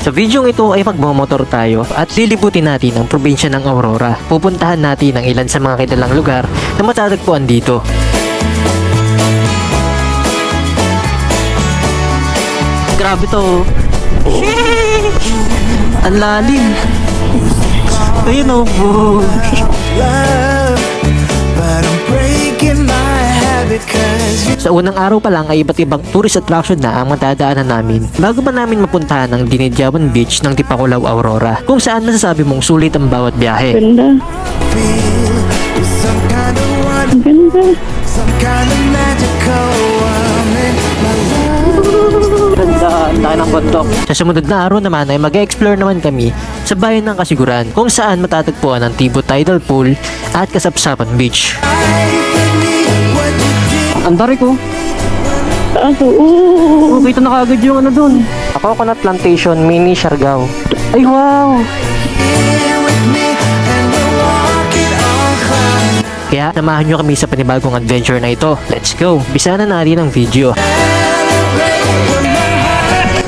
Sa videong ito ay magmomotor tayo at lilibutin natin ang probinsya ng Aurora. Pupuntahan natin ang ilan sa mga kilalang lugar na matatagpuan dito. Grabe to. Ang lalim. Ayun o. Sa unang araw pa lang ay iba't ibang tourist attraction na ang matadaanan namin bago pa namin mapuntahan ang Dinidyawan Beach ng Tipakulao, Aurora, kung saan masasabi mong sulit ang bawat biyahe. Ganda. Ang ganda. Ganda, ang laki ng bundok. Sa sumunod na araw naman ay mag-explore naman kami sa bayan ng Kasiguran kung saan matatagpuan ang Tibo Tidal Pool at Kasapsapan Beach. Ang dari ko. Taas, oo. Kita na kagad yung ano dun. Coconut Plantation Mini Siargao. Ay wow! Kaya samahan nyo kami sa panibagong adventure na ito. Let's go! Bisa na natin ang video.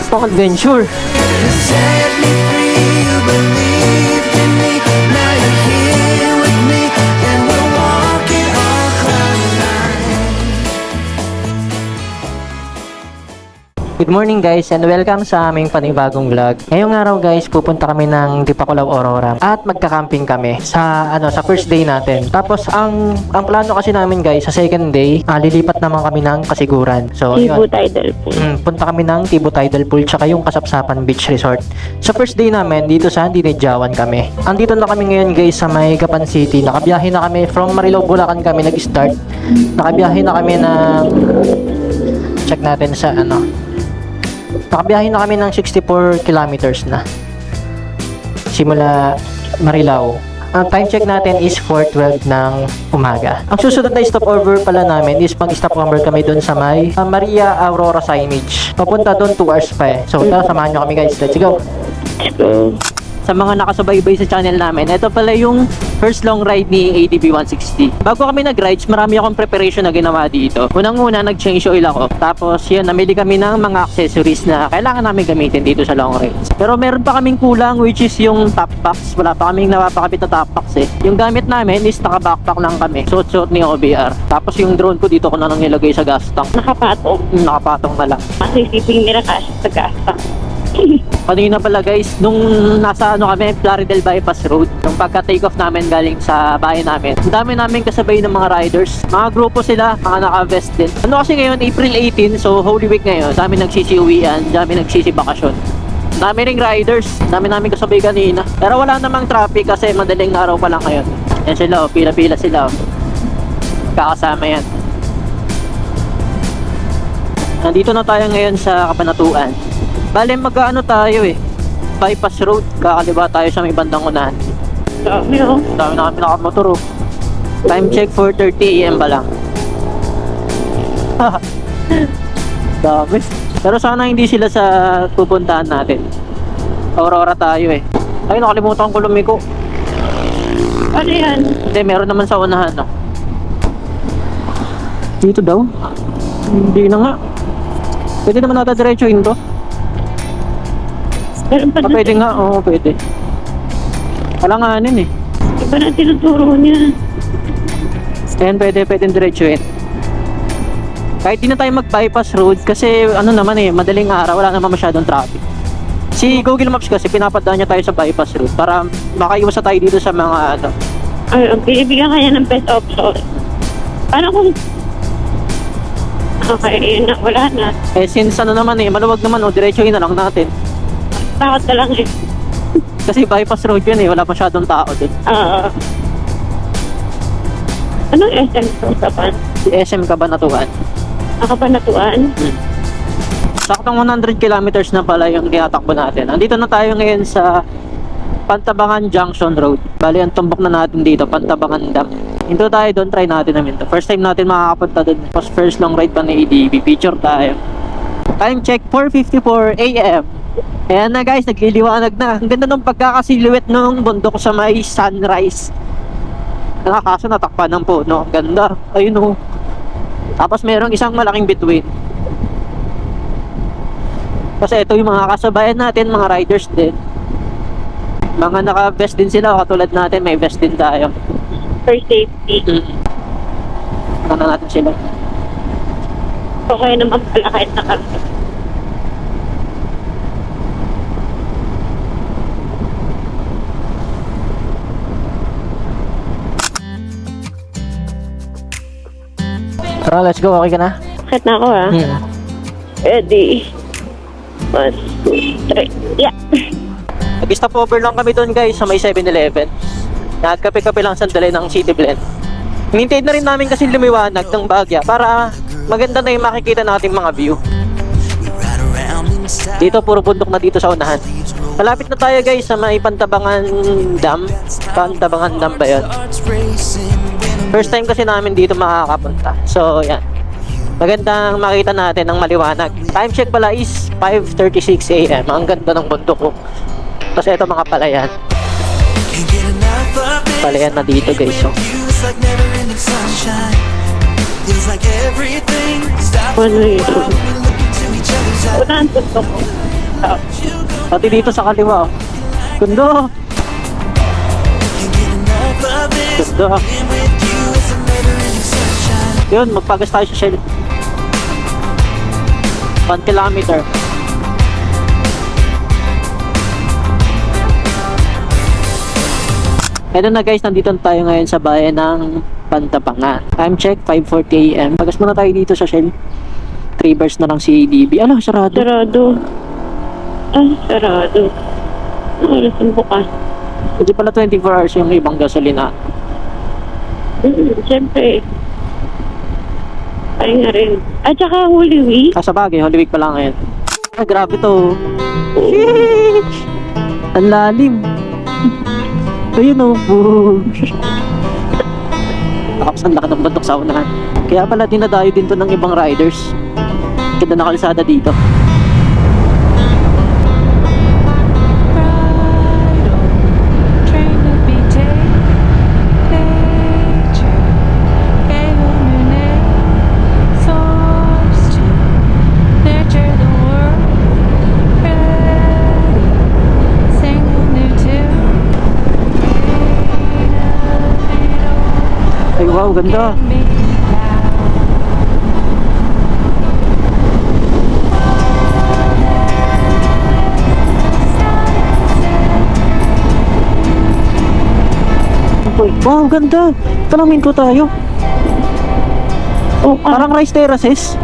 Pang adventure! Good morning guys and welcome sa aming panibagong vlog. Ngayong araw guys, pupunta kami ng Tipakulao, Aurora at magka-camping kami sa first day natin. Tapos ang plano kasi namin guys, sa second day, lilipat naman kami ng Kasiguran. So Tibo yun. Tidal Pool. Punta kami ng Tibo Tidal Pool tsaka yung Kasapsapan Beach Resort. Sa first day namin, dito sa Dinidyawan kami. Andito na kami ngayon guys sa may Gapan City. Nakabiyahe na kami from Marilao, Bulacan kami nag-start. Nakabiyahe na kami ng check natin sa Nakabiyahe na kami ng 64 kilometers na simula Marilao. Ang time check natin is 4:12 ng umaga. Ang susunod na stopover pala namin is mag-stopover kami doon sa may Maria Aurora signage. Papunta doon 2 hours pa eh. So samahan nyo kami guys. Let's go! Sa mga nakasubaybay sa channel namin, ito pala yung first long ride ni ADB 160. Bago kami nag-rides, marami akong preparation na ginawa dito. Unang-una, nag-change oil ako. Tapos yun, namili kami ng mga accessories na kailangan namin gamitin dito sa long rides. Pero meron pa kaming kulang, which is yung top box. Wala pa kaming napapakabit na top box eh. Yung gamit namin is naka-backpack lang kami. Suot-suot ni OBR. Tapos yung drone ko dito ko na nang nilagay sa gas tank. Nakapatong. Nakapatong na lang. Kasi isipin nila kasi sa gas tank. Kanina pala guys, nung nasa kami, Plaridel Bypass Road, yung pagka-take off namin galing sa bahay namin, ang dami namin kasabay ng mga riders. Mga grupo sila, mga naka-vest din. Ano kasi ngayon, April 18, so Holy Week ngayon, dami nagsisi-uwian, dami nagsisi-bakasyon. Dami ring riders, dami namin kasabay kanina. Pero wala namang traffic kasi madaling araw pa lang ngayon. Yan sila, pila-pila sila. Kakasama yan. Nandito na tayo ngayon sa Kabanatuan. Bale, mag-ano tayo eh, bypass road, kakaliba tayo sa may bandang unahan. Dami oh. Dami na kami nakamotor oh. Time check 4:30 AM pa lang. Dami. Pero sana hindi sila sa pupuntahan natin. Aurora tayo eh. Ay, nakalimutan ko lumiko. Ano yan? Hindi, meron naman sa unahan no. Dito daw? Hindi na nga. Pwede naman nata diretsuhin to. Meron pa Pwede nga, oo pwede. Alanganin eh. Iba na tinuturo niya. Ayan, pwedeng diretsuhin. Kahit di na tayo mag-bypass road kasi ano naman eh, madaling araw, wala naman masyadong traffic. Si Google Maps kasi pinapadaan niya tayo sa bypass road para makaiwas tayo dito sa mga Ay, bibigyan kaya ng best option. Paano kung... Okay, wala na. Eh since naman eh, maluwag naman o, diretsuhin na lang natin. Takot ka lang eh. Kasi bypass road yun eh, wala masyadong tao dun. Anong SM to Kapan? Si SM Kabanatuan. Kabanatuan? Saktong 100 kilometers na pala yung tinatakbo natin. Andito na tayo ngayon sa Pantabangan Junction Road. Bali, ang tumbok na natin dito, Pantabangan Dam. Hinto tayo doon, try natin namin to. First time natin makakapunta doon. First long ride pa ni ADB. Picture tayo. Time check 4:54 AM. Ayan na guys, nagliliwanag na. Ang ganda ng pagkakasiluet ng bundok sa may sunrise. Kaso natakpan ng puno. Ang ganda. Ayun o. Tapos merong isang malaking bituin. Kasi ito yung mga kasabayan natin, mga riders din. Mga naka-vest din sila, katulad natin, may vest din tayo. For safety. Ano na natin sila. Okay naman pala kahit nakarito. Tara, let's go. Okay ka na? Bakit na ako ah? Ready. 1, 2, 3. Yeah. Nag-stop over lang kami doon guys sa may 7-Eleven. Nagkape-kape lang sandali ng City Blend. Hinintid na rin namin kasi lumiwanag ng bagya para maganda na yung makikita nating mga view. Dito puro bundok na dito sa unahan. Malapit na tayo guys sa may Pantabangan Dam. Pantabangan Dam ba yun? First time kasi namin dito makakapunta. So yan. Magandang makita natin ng maliwanag. Time check pala is 5:36 AM. Ang ganda ng bundok ko. Kasi ito mga palayan. Palayan na dito guys. So. One way. Una ang gusto ko. Pati dito sa kaliwa. Oh. Ganda. Ganda. Yun, magpagas tayo sa Shell. 1 kilometer. Eto na guys, nandito tayo ngayon sa bayan ng Pantabangan. Time check, 5:40 AM. Pagas muna tayo dito sa Shell. 3 bars na lang si DB. Ala, sarado. Sarado. Ay, sarado. Ano oras ang bukas? Hindi pala 24 hours yung ibang gasolina. Siyempre. Ay nga rin. At saka Holy Week. Ah, sa bagay, Holy Week pa lang ngayon. Ah, grabe to. Sheesh! Ang lalim. Ayun o. Tapos ang laki ng bundok sa unahan. Kaya pala dinadayo din to ng ibang riders. Ganda na kalsada dito. Ay wow, ganda. Wow, ganda. Talamin ko tayo. Oh, Parang rice terraces.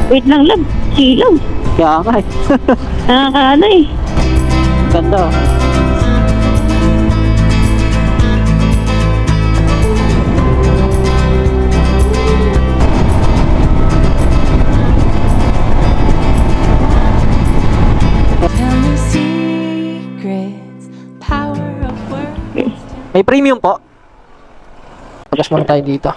Wait lang lang. Silaw. Kaya nga eh. Nakakaano eh. Ganda. May premium po. Pagas muna tayo dito.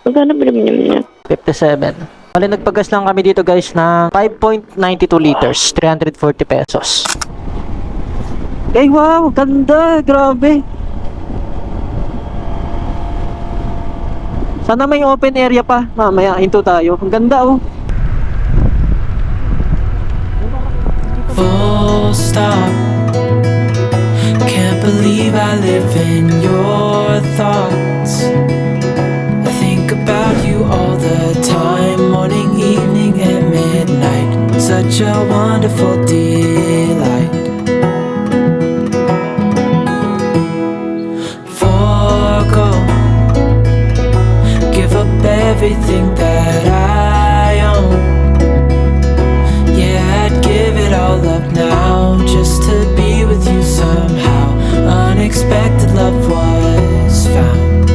Magkano ba naman niya? 57. Bali nagpagas lang kami dito guys na 5.92 liters, 340 pesos. Ay wow, ganda, grabe. Sana may open area pa. Mamaya hinto tayo. Ang ganda oh. Full stop. Can't believe I live in your thoughts. I think about you all the time, morning, evening, and midnight. Such a wonderful delight. Forgo, give up everything that I own. Yeah, I'd give it all up now just to be with you somehow. Unexpected love was found.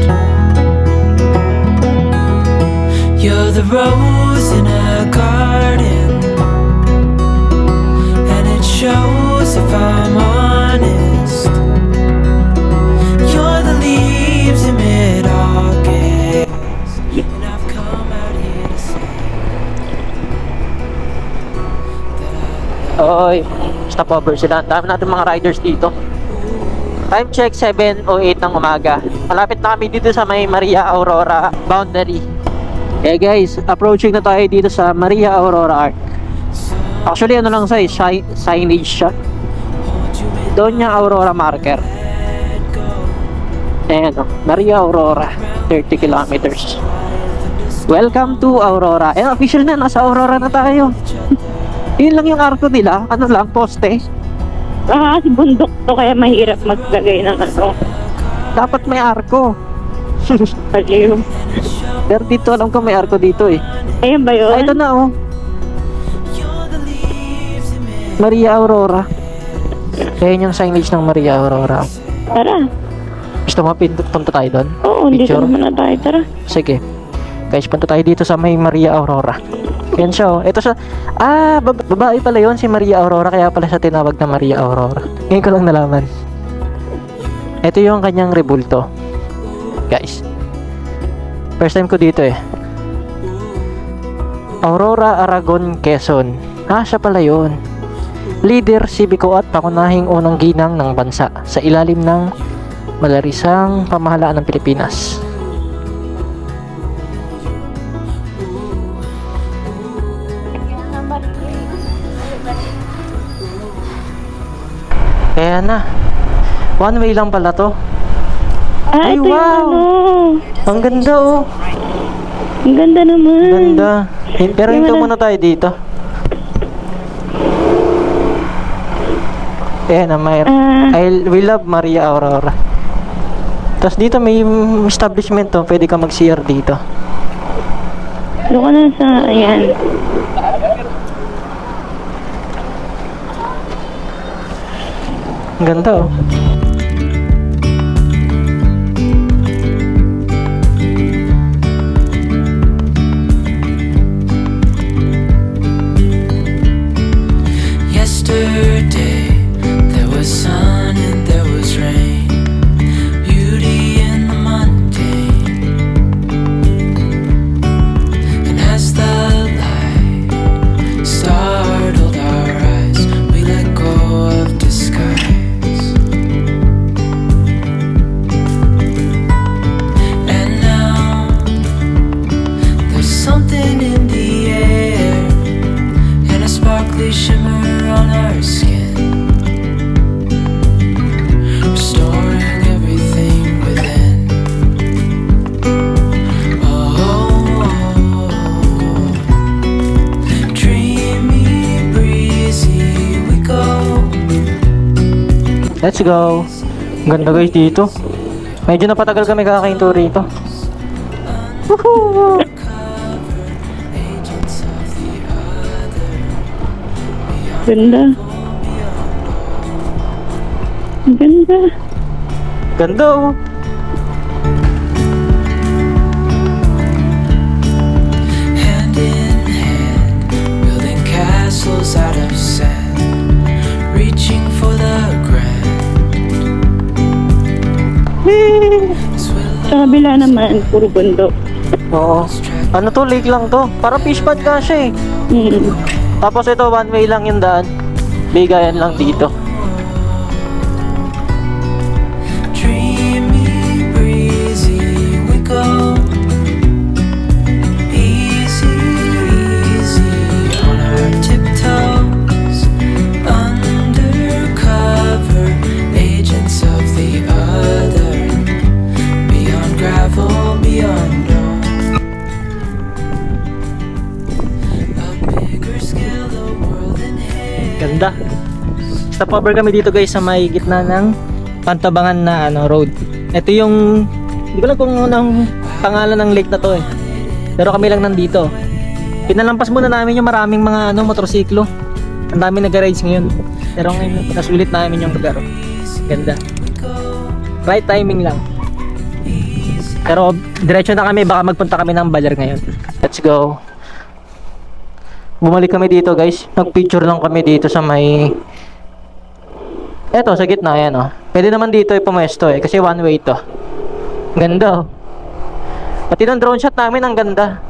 You're the rose in a garden, and it shows if I'm honest. You're the leaves in mid-August, and I've come out here to say Oy, stop over sila. Ang dami natin mga riders dito. Time check 7:08 ng umaga. Malapit na kami dito sa may Maria Aurora boundary. Eh guys, approaching na tayo dito sa Maria Aurora Arc. Actually ano lang signage siya. Doon niya Aurora marker. Ayan o, Maria Aurora, 30 kilometers. Welcome to Aurora. Eh, official na, nasa Aurora na tayo. Yun lang yung arko nila. Ano lang, poste. Kasi bundok to kaya mahirap maglagay ng ano. Dapat may arko. Aliw. Pero dito, alam ko may arko dito eh. Ayun ba yun? Ay, ito na oh. Maria Aurora. Ayan yung signage ng Maria Aurora. Tara. Gusto mo punta tayo doon? Oo, dito Picture? naman na tayo. Tara. Sige. Guys, punta tayo dito sa may Maria Aurora. Yan siya oh. Ito siya. Babae pala yun si Maria Aurora. Kaya pala siya tinawag na Maria Aurora. Ngayon ko lang nalaman. Ito yung kanyang rebulto. Guys. First time ko dito eh. Aurora Aragon Quezon. Siya pala yun. Leader, sibiko at pakunahing unang ginang ng bansa sa ilalim ng malarisang pamahalaan ng Pilipinas. Kaya na. One way lang pala to. Ay, Ito wow! yung ano. Ang ganda oh. Ang ganda naman. Ganda. Pero Yung hinto wala- muna tayo dito. Ayan na, we love Maria Aurora. Tapos dito may establishment to. Pwede ka mag-CR dito. Doon ka na sa, ayan. Ang ganda oh. Yesterday, there was sun and there was rain. Beauty in the mundane. And as the light startled our eyes, we let go of disguise. And now, there's something in the air, and a sparkly shimmer on our skin, restoring everything within. Oh, dreamy, breezy, we go. Let's go. Ang ganda guys dito. Medyo napatagal kami kakainto rito. Woohoo! Agents of the other. Ganda. Ang ganda. Ganda oh. Hand in hand, building castles out of sand, reaching for the grand. Sa kabila naman, puro bundok. Oo. Ano to? Lake lang to. Para fish pond ka siya eh. Tapos ito, one way lang yung daan. Bigayan lang dito. Dreamy, breezy, we go. Easy, easy on our tiptoes. Undercover, agents of the other. Beyond gravel, beyond known. A bigger scale, the world in hand. Ganda. Stopover kami dito guys sa may gitna ng Pantabangan na road. Ito yung hindi ko alam kung anong pangalan ng lake na to eh. Pero kami lang nandito. Pinalampas muna namin yung maraming mga motorsiklo. Ang dami nag-rides ngayon. Pero ngayon nasulit namin yung lugar. Ganda. Right timing lang. Pero diretso na kami, baka magpunta kami ng Baler ngayon. Let's go. Bumalik kami dito guys. Nag-picture lang kami dito sa may eto sa gitna yan oh. Pwede naman dito pumesto eh kasi one way to. Ganda oh. Pati ng drone shot namin ang ganda.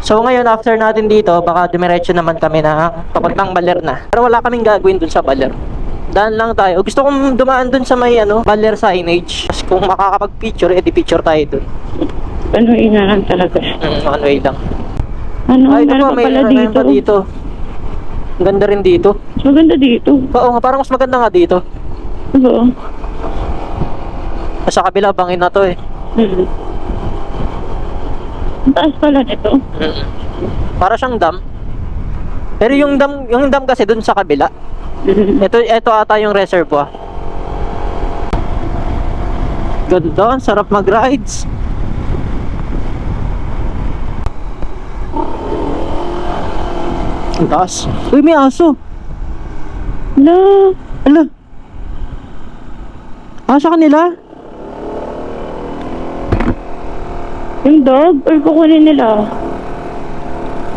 So ngayon after natin dito baka dumiretso naman kami na papuntang Baler na. Pero wala kaming gagawin dun sa Baler. Daan lang tayo. Gusto kong dumaan dun sa may baler signage. Tapos kung makakapag-picture, edi picture tayo dun. Ano ina lang talaga. One way lang. Ano, Ay, ito meron po, pa may pala meron dito. pa dito. Ang ganda rin dito. Mas maganda dito. Oo nga, parang mas maganda nga dito. Oo. Sa kabila, bangin na to eh. Hmm. Ang taas pala nito. Para siyang dam. Pero yung dam kasi dun sa kabila. Ito ata yung reservoir. Ganda, ang sarap mag-rides. Ang taas. Uy, may aso. No. Ala. Asa kanila? Yung dog, or kukunin nila?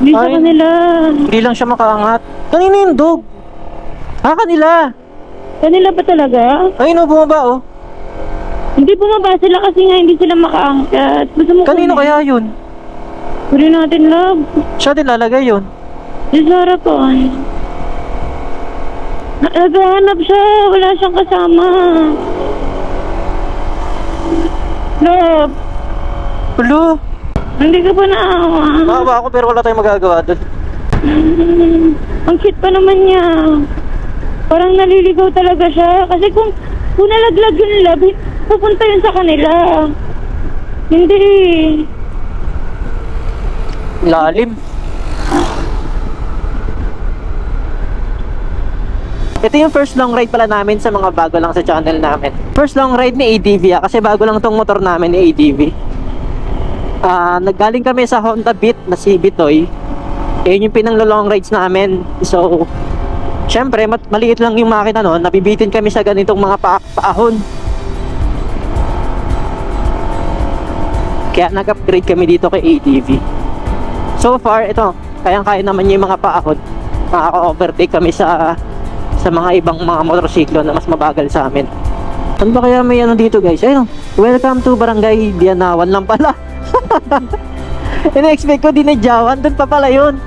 Hindi sa Ay. kanila. Hindi lang siya makaangat. Kanina yung dog. Kanila. Kanila ba talaga? Ay, no, bumaba oh. Hindi bumaba sila kasi nga hindi sila makaangkat. Gusto mo Kanino kunin? kaya yun? Kunin natin, love. Siya din lalagay yun. Di sa harapan. Naghahanap siya. Wala siyang kasama. Love, Ulo. hindi ka pa naawa. Maawa ako pero wala tayong magagawa doon. Ang cute pa naman niya. Parang naliligaw talaga siya. Kasi kung nalaglag yung love, pupunta yun sa kanila. Hindi. Lalim. Ito yung first long ride pala namin sa mga bago lang sa channel namin. First long ride ni ADV kasi bago lang tong motor namin ni ADV. Naggaling kami sa Honda Beat na si Bitoy. Yun yung pinang-long rides namin. So, syempre, maliit lang yung makina noon. Nabibitin kami sa ganitong mga paahon. Kaya nag-upgrade kami dito kay ADV. So far, ito, kayang-kaya naman yung mga paahon. Makaka-overtake kami sa mga ibang mga motorsiklo na mas mabagal sa amin. Ano ba kaya may dito guys? Ayun, welcome to Barangay Dianawan lang pala. Ina-expect ko dinadyawan, doon pa pala yun.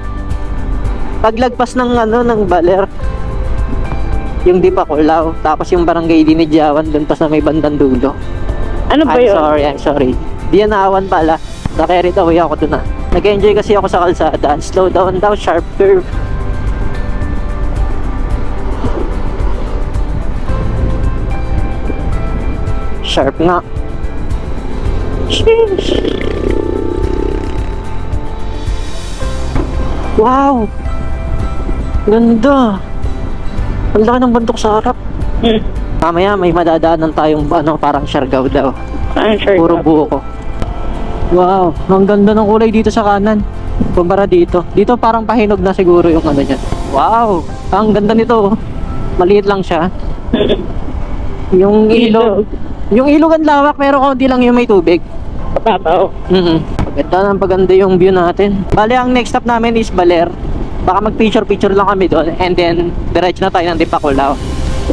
Paglagpas ng ng baler, yung di pa Kulao, tapos yung Barangay Dinidyawan doon pa sa may bandang dulo. Ano ba yun? I'm sorry. Dianawan pala. Na-carried away ako doon Nag-enjoy kasi ako sa kalsada. Slow down daw, sharp curve. Sharp nga. Sheesh. Wow! Ganda! Ang laki ng bundok sa harap. Mamaya may madadaanan tayong parang Siargao daw. I'm sure. Puro buko. Wow! Ang ganda ng kulay dito sa kanan. Kumpara dito. Dito parang pahinog na siguro yung niyan. Wow! Ang ganda nito. Maliit lang siya. Yung ilog. Yung ilog ang lawak pero konti lang yung may tubig. Papaw. Paganda yung view natin. Bale, ang next stop namin is Baler. Baka mag-picture lang kami doon and then diretso na tayo ng Dipaculao.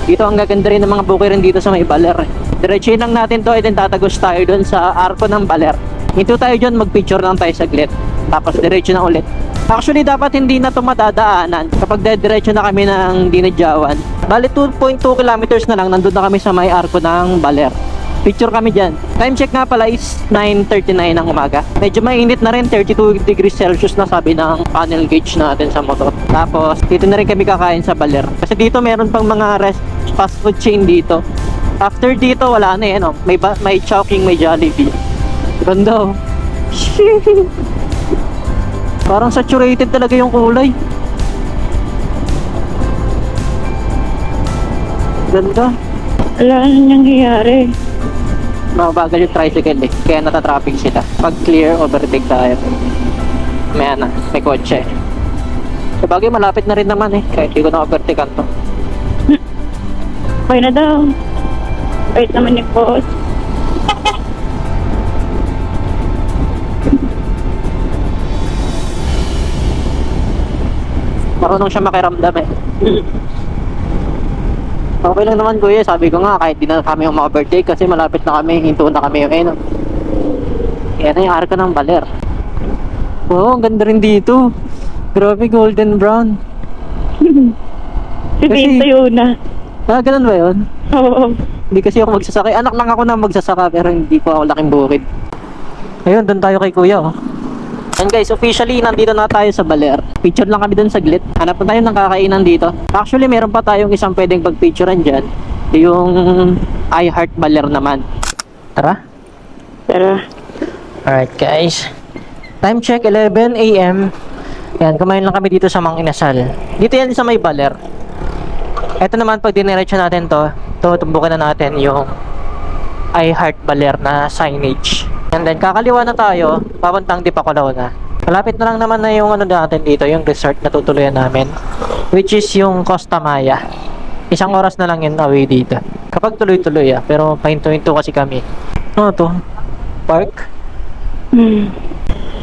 Dito ang gaganda rin ng mga bukirin dito sa may Baler. Diretso lang natin to and then tatagos tayo doon sa arko ng Baler. Hinto tayo dyan, mag-picture lang tayo saglit. Tapos diretso na ulit. Actually, dapat hindi na ito madadaanan kapag diretso na kami ng Dinadyawan. Bale, 2.2 kilometers na lang, nandun na kami sa may arko ng Baler. Picture kami dyan. Time check nga pala is 9:39 ng umaga. Medyo mainit na rin, 32 degrees Celsius na sabi ng panel gauge natin sa motor. Tapos, dito na rin kami kakain sa Baler. Kasi dito meron pang mga fast food chain dito. After dito, wala na eh, may Chowking, may Jollibee. Ganda oh. Parang saturated talaga yung kulay. Ganda. Wala na nangyayari. Mabagal yung tricycle eh. Kaya natatraffic sila. Pag clear, overtake tayo. May kotse. Sabagay, malapit na rin naman eh. Kahit di ko na-overtakean to. Okay na daw. Wait naman yung boss. Marunong siya makiramdam eh. Okay lang naman kuya, sabi ko nga kahit di na kami ma-overtake kasi malapit na kami, hinto na kami yung Yan na yung arko ng Baler. Oh, ang ganda rin dito. Grabe, golden brown. Si Pinto yun na. Ganun ba yun? Oo. Hindi kasi ako magsasaka. Anak lang ako na magsasaka pero hindi po ako laking bukid. Ayun, doon tayo kay kuya oh. And guys, officially nandito na tayo sa Baler. Picture lang kami doon saglit. Hanap na tayo ng kakainan dito. Actually, meron pa tayong isang pwedeng pagpicturean dyan. Yung I Heart Baler naman. Tara. Pero, Alright guys. Time check 11 AM. Yan, kumain lang kami dito sa Mang Inasal. Dito yan sa may Baler. Ito naman pag diniretso natin to, tumbukan na natin yung I Heart Baler na signage. And then kakaliwa na tayo, papuntang Dipakulaw na. Malapit na lang naman na yung ano natin dito, yung resort na tutuluyan namin, which is yung Costa Maya. Isang oras na lang yun away dito. Kapag tuloy-tuloy pero pahinto-hinto kasi kami. Ano to? Park?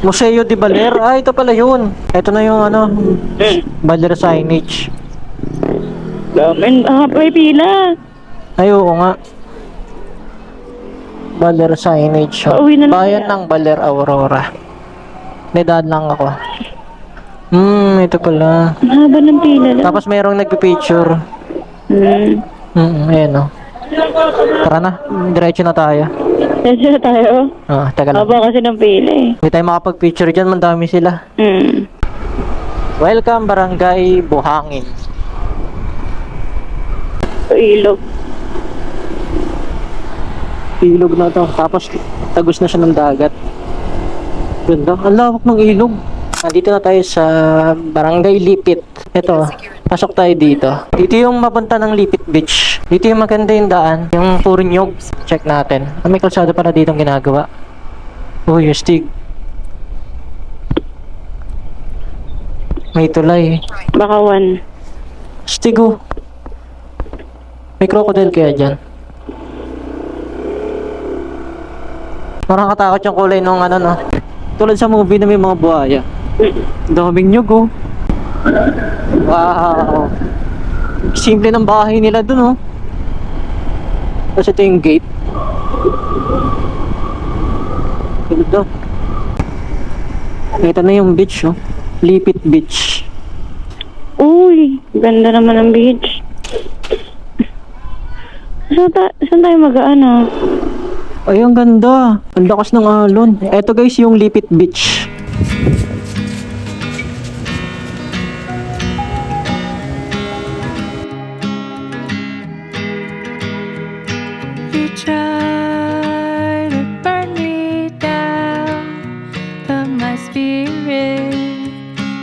Museo de Baler? Ito pala yun. Ito na yung ano, Baler signage. damen, may pila. Ay, oo nga. Baler signage. Pauwi na lang Bayan kaya. ng Baler, Aurora. Nedad lang ako. Ito pala. Ang haba ng pila lang. Tapos mayroong nagpipicture. Ayan o. Tara na, diretso na tayo. Diretso na tayo. Taga lang. Haba kasi ng pila eh. Hindi tayo makapag-picture dyan, mandami sila. Welcome, Barangay Buhangin. Ilog. Ilog na to. Tapos tagos na siya ng dagat. Ganda. Ang lawak ng ilog. Nandito na tayo sa Barangay Lipit. Ito, pasok tayo dito. Dito yung mapunta ng Lipit Beach. Dito yung maganda yung daan. Yung puro nyog. Check natin. May kalsada para ditong ginagawa. Uy, astig. May tulay. Bakawan. Astig oh. May crocodile kaya dyan. Parang katakot yung kulay nung ano no. Tulad sa movie na may mga buhaya. Daming nyug oh. Wow. Simple ng bahay nila dun oh. Tapos ito yung gate. Ito. Ito na yung beach oh. Lipit Beach. Uy, ganda naman ng beach. Saan tayo mag-ano? Ay, ang ganda. Ang lakas ng alon. Ito guys, yung Lipit Beach. You try to burn me down, but my spirit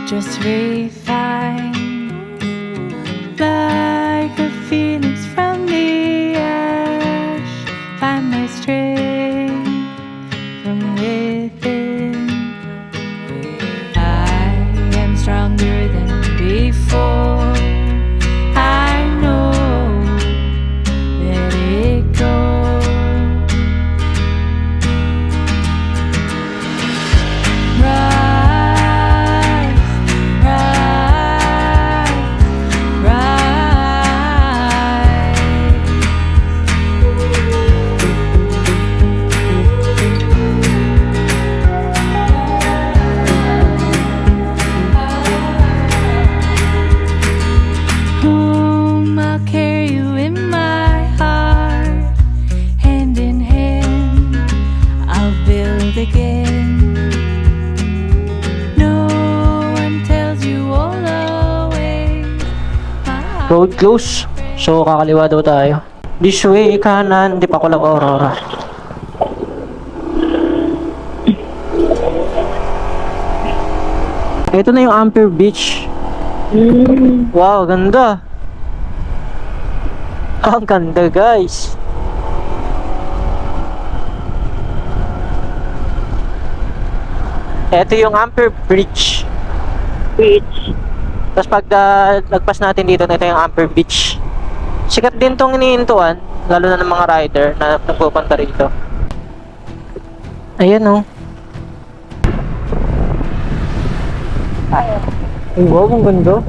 just refined like a phoenix from the ash. Find my strength from within. I am stronger than before. I know. Let it go. Rise, rise, rise. Home, I'll carry you in my heart. Hand in hand, I'll build again. No one tells you all the ways. Road close. So, kakaliwa daw tayo. This way, kanan, Dipakulaw, Aurora. Ito na yung Ampere Beach. Wow, ganda. Ang ganda, guys. Ito yung Ampere Bridge. Beach. Tapos pag lagpas natin dito, ito yung Ampere Beach. Sikat din tong iniintuan, lalo na ng mga rider na nagpupunta rito. Ayan oh. Ay, wow, ang ganda.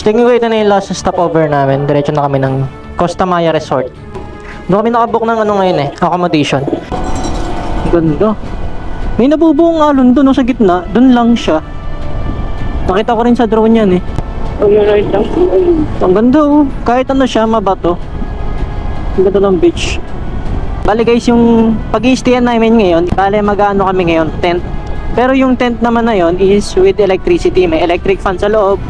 Beach. Tingin ko ito na yung last stopover namin. Diretso na kami ng Costa Maya Resort. Doon kami nakabook ng ano ngayon accommodation. Ganda. May nabubuong alon doon sa gitna. Doon lang siya. Nakita ko rin sa drone yan Pag-ride lang po. Ang ganda Kahit ano siya, mabato. Ang ganda ng beach. Bali guys, yung pag-i-stayan namin ngayon, bali mag-ano kami ngayon, tent. Pero yung tent naman na yon is with electricity. May electric fan sa loob.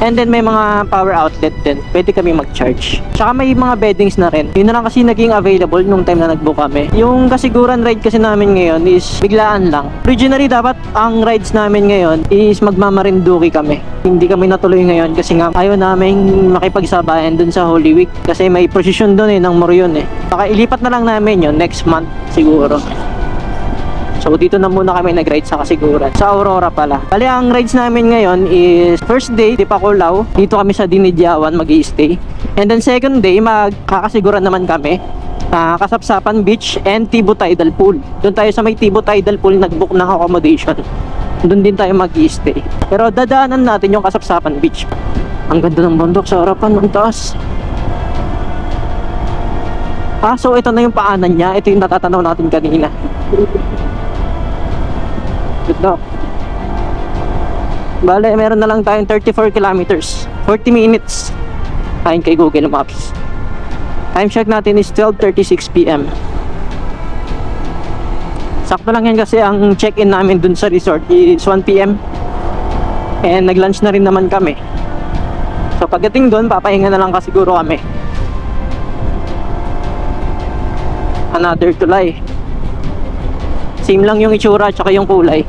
And then may mga power outlet din. Pwede kami mag-charge. Tsaka may mga beddings na rin. Yun na lang kasi naging available nung time na nag-book kami. Yung kasiguran ride kasi namin ngayon is biglaan lang. Originally dapat ang rides namin ngayon is magmamarinduki kami. Hindi kami natuloy ngayon kasi nga ayaw namin makipagsabayan dun sa Holy Week. Kasi may procession dun ng Morion Baka ilipat na lang namin yun next month siguro. So dito na muna kami nag-ride sa Kasiguran. Sa Aurora pala. Bali ang rides namin ngayon is first day, Dipakulaw. Dito kami sa Dinidyawan mag-i-stay. And then second day, magkakasiguran naman kami. Kasapsapan Beach and Tibo Tidal Pool. Doon tayo sa may Tibo Tidal Pool nag-book ng accommodation. Doon din tayo mag-i-stay. Pero dadaanan natin yung Kasapsapan Beach. Ang ganda ng bundok sa harapan, ang taas. So ito na yung paanan niya. Ito yung natatanaw natin kanina. Ganda. Bale, meron na lang tayong 34 kilometers. 40 minutes. Ayon kay Google Maps. Time check natin is 12:36 PM. Sakto lang yan kasi ang check-in namin dun sa resort is 1 PM. And nag-lunch na rin naman kami. So pagdating dun, papahinga na lang kasiguro kami. Another tulay. Same lang yung itsura at saka yung kulay.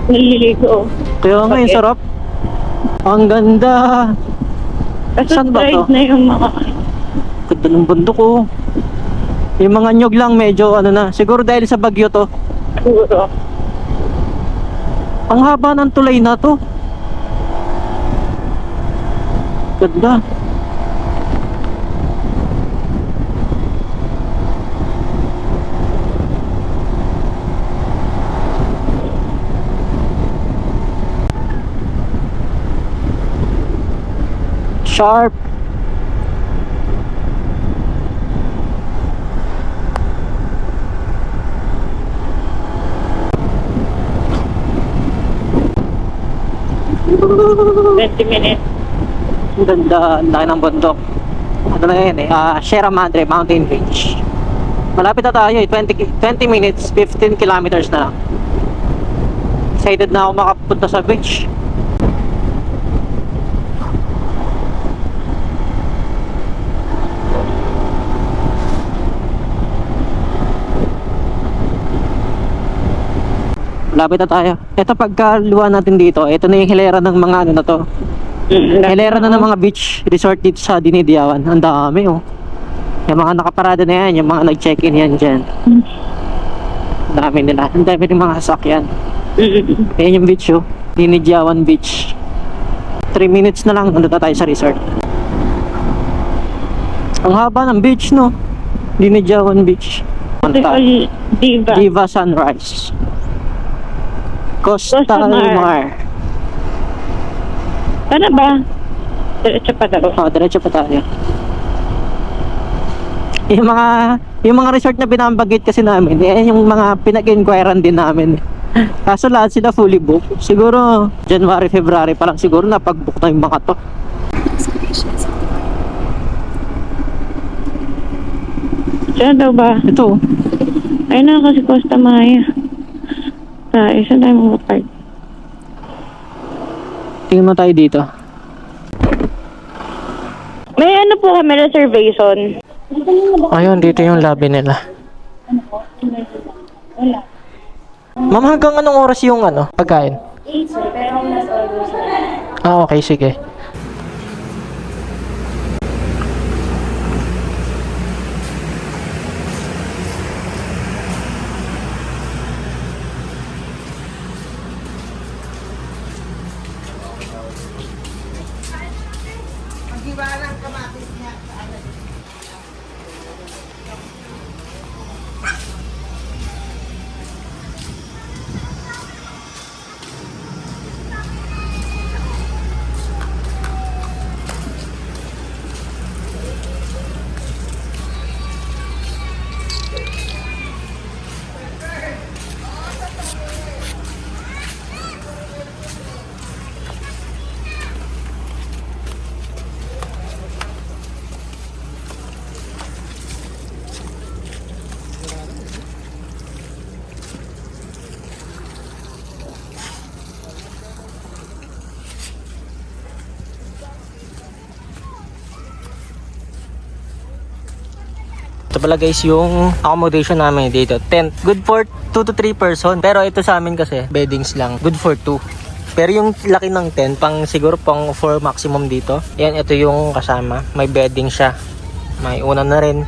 Naliligo. Kaya nga yung sarap. Ang ganda. Kasi Saan ba to? ride na yung mga... Ganda ng bundok Yung mga nyog lang medyo ano na. Siguro dahil sa bagyo to. Siguro. Ang haba ng tulay na to. Ganda. Sharp. ...20 minutes. Ang ganda, ang laki ng bundok. Ano na yan Sierra Madre Mountain Range. Malapit na tayo 20 minutes, 15 kilometers na lang. Excited na ako makapunta sa beach. Malapit na tayo. Ito pagkaluwa natin dito, ito na yung hilera ng mga ano na to. Hilera na ng mga beach resort dito sa Dinidyawan. Ang dami Yung mga nakaparada na yan, yung mga nag-check-in yan dyan. Ang dami nila. Ang dami ng mga sasakyan. Ayan yung beach Dinidyawan Beach. 3 minutes na lang, nandito tayo sa resort. Ang haba ng beach Dinidyawan Beach. Diva. Diva Sunrise. Costa Mar. Ano ba? Diretso pa daw. Diretso pa tayo. Yung mga resort na binabanggit kasi namin, yung mga pinag-inquiran din namin. Kaso lahat sila fully booked. Siguro January, February pa lang siguro napag-book na yung mga to. Saan daw ba? Ito. Ay na kasi Costa Maya. Saan tayo mag-park? Tingnan mo tayo dito. May ano po kami, reservation. Ayun, dito yung lobby nila. Ma'am, hanggang anong oras yung pagkain? 8 sir, pero kung nasa almost Okay, sige. Ito pala guys yung accommodation namin dito. Tent. Good for 2 to 3 person. Pero ito sa amin kasi, beddings lang. Good for 2. Pero yung laki ng tent, siguro pang 4 maximum dito. Yan, ito yung kasama. May bedding siya. May una na rin.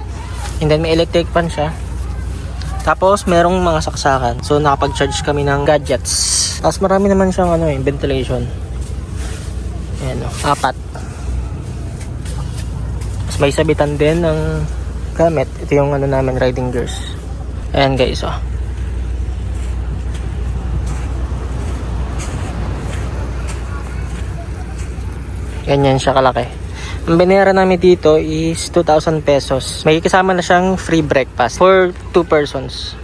And then may electric fan siya. Tapos merong mga saksakan. So nakapag-charge kami ng gadgets. Tapos marami naman siyang ventilation. Ayan, 4. Tapos may sabitan din ng gamit. Ito yung namin, riding gears. Ayan guys, Ganyan siya kalaki. Ang binayaran namin dito is 2,000 pesos. May kasama na siyang free breakfast for 2 persons.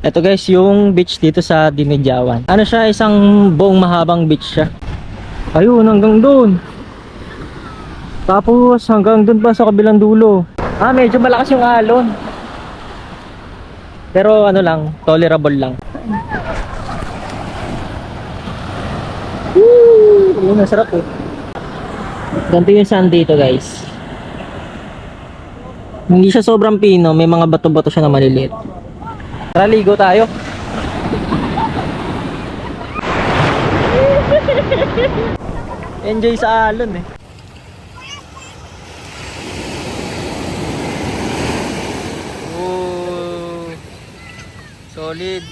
Ito guys, yung beach dito sa Dinajawan. Ano siya, isang buong mahabang beach siya. Ayun, hanggang doon. Tapos hanggang doon pa sa kabilang dulo. Medyo malakas yung alon. Pero lang, tolerable lang. Woo! Masarap eh. Ganito yung sand dito guys. Hindi siya sobrang pino, may mga bato-bato siya na maliliit. Tara, ligo tayo. Enjoy sa alon eh. Oh, solid.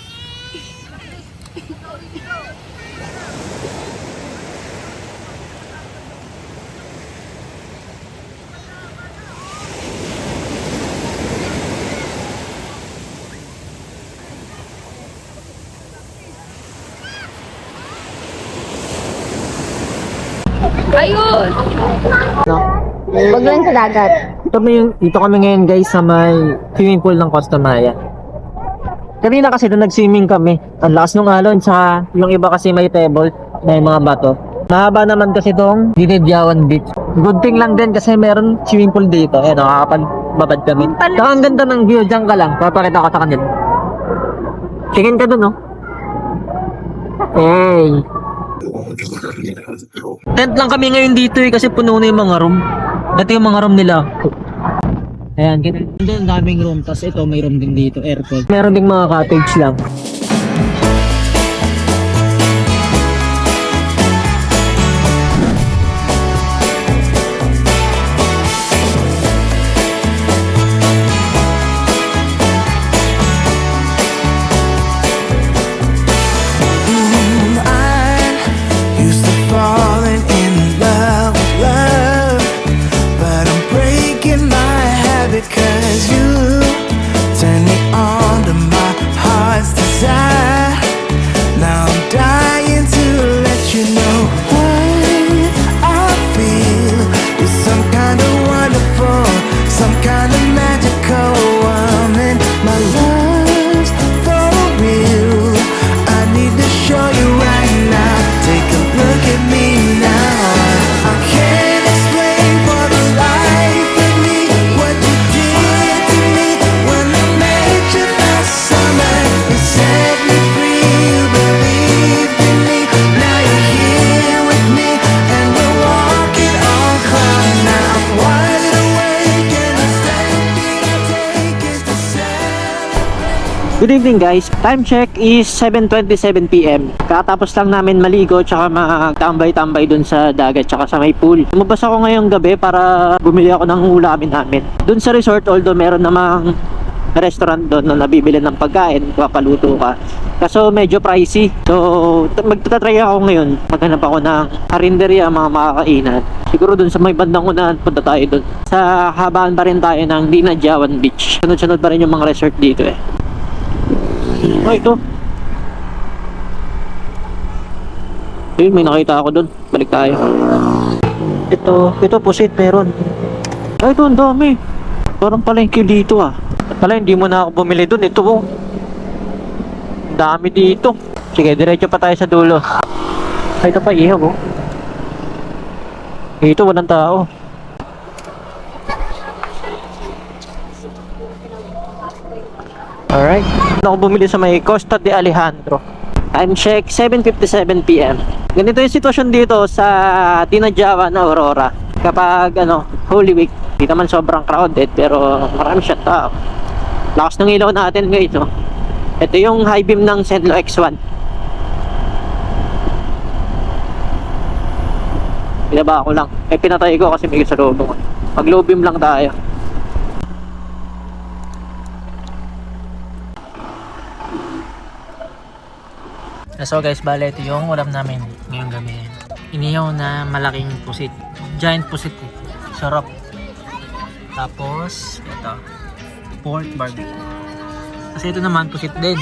Ayun! Huwag lang sa dagat. Dito kami ngayon guys sa may swimming pool ng Costa Maya. Kanina kasi doon nag-swimming kami. Ang lakas ng alon, tsaka yung iba kasi may table, may mga bato. Mahaba naman kasi itong Dinajawan Beach. Good thing lang din kasi meron swimming pool dito. Nakakapagbabad kami. Saka ang ganda ng view, dyan ka lang. Papakita ko sa kanila. Tingin ka doon, Hey! Tent lang kami ngayon dito kasi puno na yung mga room. Ito yung mga room nila. Ayan, ganun. Ang daming room. Tapos ito, may room din dito, aircon. Meron ding mga cottage lang. Used to falling in love with love, but I'm breaking my habit 'cause you turn me on to my heart's desire. Now I'm dying to let you know what I feel is some kind of wonderful, some kind of magical woman. My love's for real. I need to show you right now. Take a look at me now. I can't explain for the life of me what you did to me when I met you last summer. You set me free, you believed in me. Now you're here with me and we're walking on cloud nine. I'm wide awake and the step that I take is to celebrate. Good evening guys. Time check is 7:27 PM. Kakatapos lang namin maligo tsaka magtambay-tambay dun sa dagat tsaka sa may pool. Lumabas ako ngayong gabi para bumili ako ng ulamin namin. Dun sa resort, although meron namang restaurant doon na nabibili ng pagkain, papaluto ka. Kaso medyo pricey. So magtatry ako ngayon. Maghanap ako ng karinderya, mga makakainan. Siguro dun sa may bandang unahan, punta tayo dun. Sa habaan pa rin tayo ng Dinajawan Beach. Sunod-sunod pa rin yung mga resort dito eh. Oh, ito. May nakita ako doon. Balik tayo. Ito pusit meron. Ito ang dami. Parang palengke dito Pala hindi mo na ako bumili doon. Ito po. Dami dito. Sige, diretso pa tayo sa dulo. Ito pa ihaw Ito walang tao. Alright. Ako bumili sa may Costa de Alejandro. Time check, 7:57 PM. Ganito yung sitwasyon dito sa Dinajawan na Aurora. kapag Holy Week. Di naman sobrang crowded pero marami siyang tao. Lakas ng ilaw natin guys, oh. Ito yung high beam ng Senlo X1. Binaba ko lang. Pinatay ko kasi may kasalubong. Pag low beam lang tayo. So guys, bale ito yung ulam namin ngayong gabi. Inihaw na malaking pusit. Giant pusit eh. Sarap. Tapos, ito. Pork barbecue. Kasi ito naman, pusit din.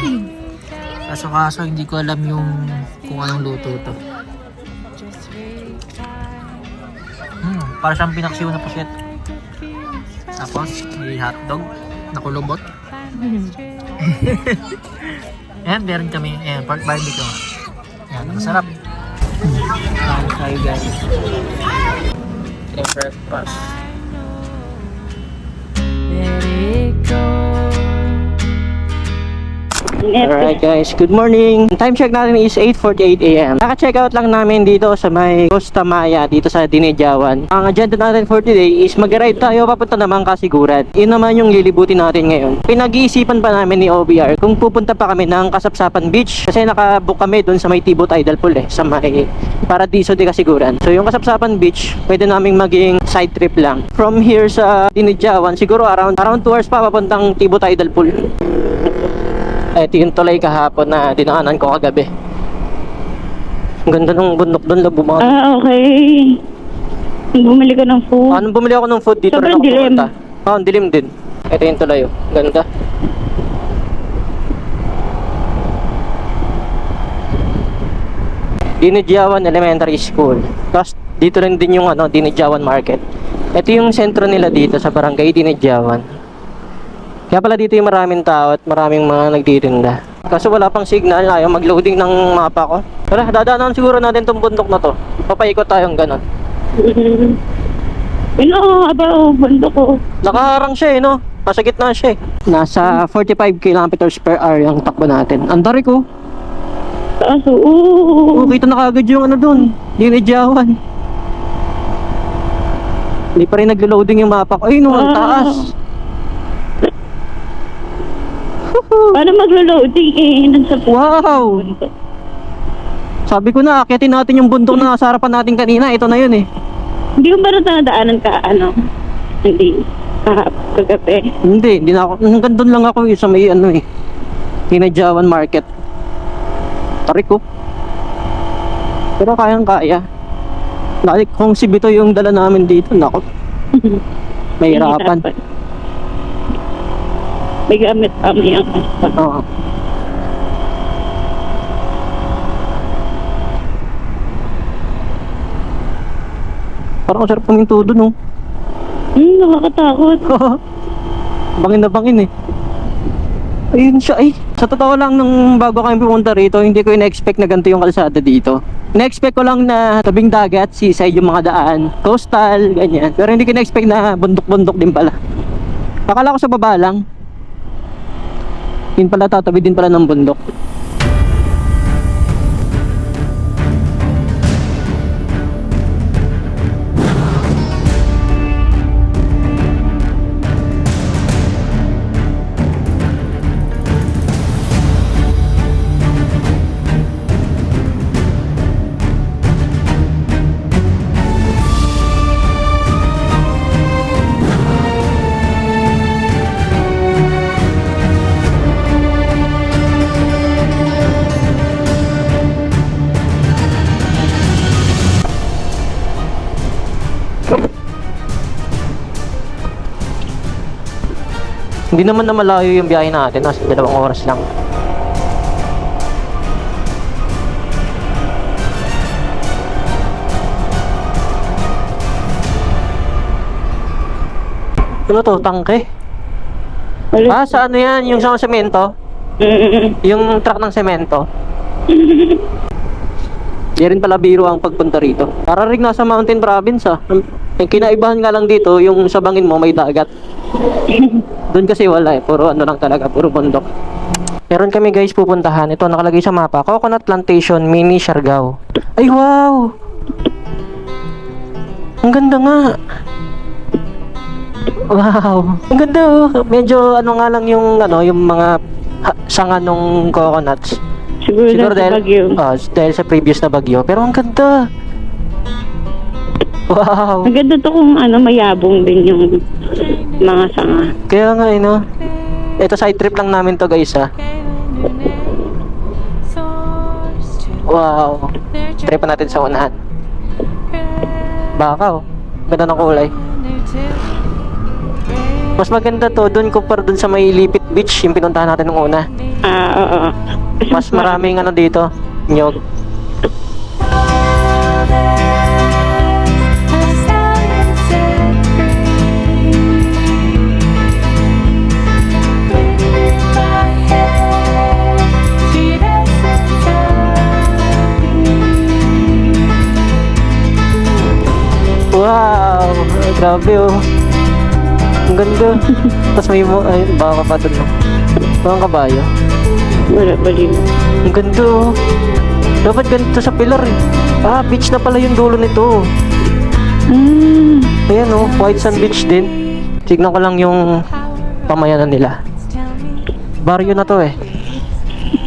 Kaso hindi ko alam yung kung anong luto to. Para siyang pinaksiw na pusit. Tapos, may hotdog na kulubot. Ayan, meron kami. Ayan, pork barbecue. Ayan, masarap. Kain tayo guys. Ayan, breakfast. Let it go. Alright guys, good morning. Time check natin is 8:48 AM. Naka-check out lang namin dito sa may Costa Maya, dito sa Dinidiawan. Ang agenda natin for today is mag-ride tayo papunta naman Kasiguran. Yun naman yung lilibutin natin ngayon. Pinag-iisipan pa namin ni OBR kung pupunta pa kami ng Kasapsapan Beach. Kasi nakabook kami dun sa may Tibot Idol Pool sa may Paradiso de Kasiguran. So yung Kasapsapan Beach, pwede naming maging side trip lang. From here sa Dinidiawan, siguro around 2 hours pa papuntang Tibot Idol Pool. Ito yung tulay kahapon na dinaanan ko kagabi. Ang ganda ng bundok doon, Lagumang. Okay. Bumili ka ng food. Anong bumili ako ng food dito rin Sobrang ako dilim. pumunta. Ang dilim din. Ito yung tulay, oh. Ganda. Dinidiawan Elementary School. Tapos dito rin din yung Dinidiawan Market. Ito yung sentro nila dito sa barangay Dinidiawan. Kaya pala dito yung maraming tao at maraming mga nagtitinda. Kaso wala pang signal, ayaw mag-loading ng mapa ko. Tara, dadaanan siguro natin tong bundok na to. Papaikot tayong ganon. Bundok ko. Nakaharang siya no? Nasa gitna siya Nasa 45 kilometers per hour yung takbo natin. Ang tarik ko. Taas, oo. Kita na kagad yung dun. Dinidiawan. Hindi pa rin naglo-loading yung mapa ko. Ayun, ang taas. Paano maglo-loading Wow! Sabi ko na, akitin natin yung bundok na nasa harapan natin kanina. Ito na yun eh. Hindi ko ba nadaanan ka, hindi, kagabi. Hindi na ako. Hanggang doon lang ako sa may Dinidiawan Market. Tarik ko. Pero kayang-kaya. Dahil kung si Bito yung dala namin dito, nako. Mahirapan. May gamit kami ang aspa. Oo. Parang sarap puminto doon, Nakakatakot. Bangin na bangin eh. Ayun siya eh. Sa totoo lang, nung bago kami pumunta rito, hindi ko ina-expect na ganito yung kalsada dito. Na-expect ko lang na tabing dagat, seaside yung mga daan, coastal, ganyan. Pero hindi ko na-expect na bundok-bundok din pala. Akala ko sa baba lang. Yun pala, tatabi din pala ng bundok. Hindi naman na malayo yung biyahe natin, nasa 2 oras lang. Ano to? Tangke? Sa ano yan? Yung sa semento? Yung truck ng semento? Di rin pala biro ang pagpunta rito. Para rin nasa mountain province Yung kinaibahan nga lang dito, yung sa bangin mo may dagat. Doon kasi wala puro lang talaga, puro bundok. Meron kami guys pupuntahan. Ito nakalagay sa mapa, Coconut Plantation Mini Siargao. Ay wow! Ang ganda nga. Wow. Ang ganda oh. Medyo ano nga lang yung ano, yung mga sanga nung coconuts. Siguro dahil sa bagyo. Dahil sa previous na bagyo. Pero ang ganda. Wow. Ang ganda to kung ano, mayabong din yung mga sanga. Kaya nga eh, no? Ito side trip lang namin to guys ha. Wow. Tripan natin sa unahan. Bakaw. Ganda ng kulay. Mas maganda to dun kumpara dun sa may Lipit Beach yung pinuntahan natin nung una. Oo. Mas maraming ano dito, nyog. Wow! Grabe oh. Ang ganda. Tapos may ay, baka pa dun. Mga kabayo. Wala, baliw. Ang ganda oh. Dapat ganito sa pilar eh. Ah, beach na pala yung dulo nito. Ayan oh, White Sand Beach din. Tignan ko lang yung pamayanan nila. Baryo na to eh.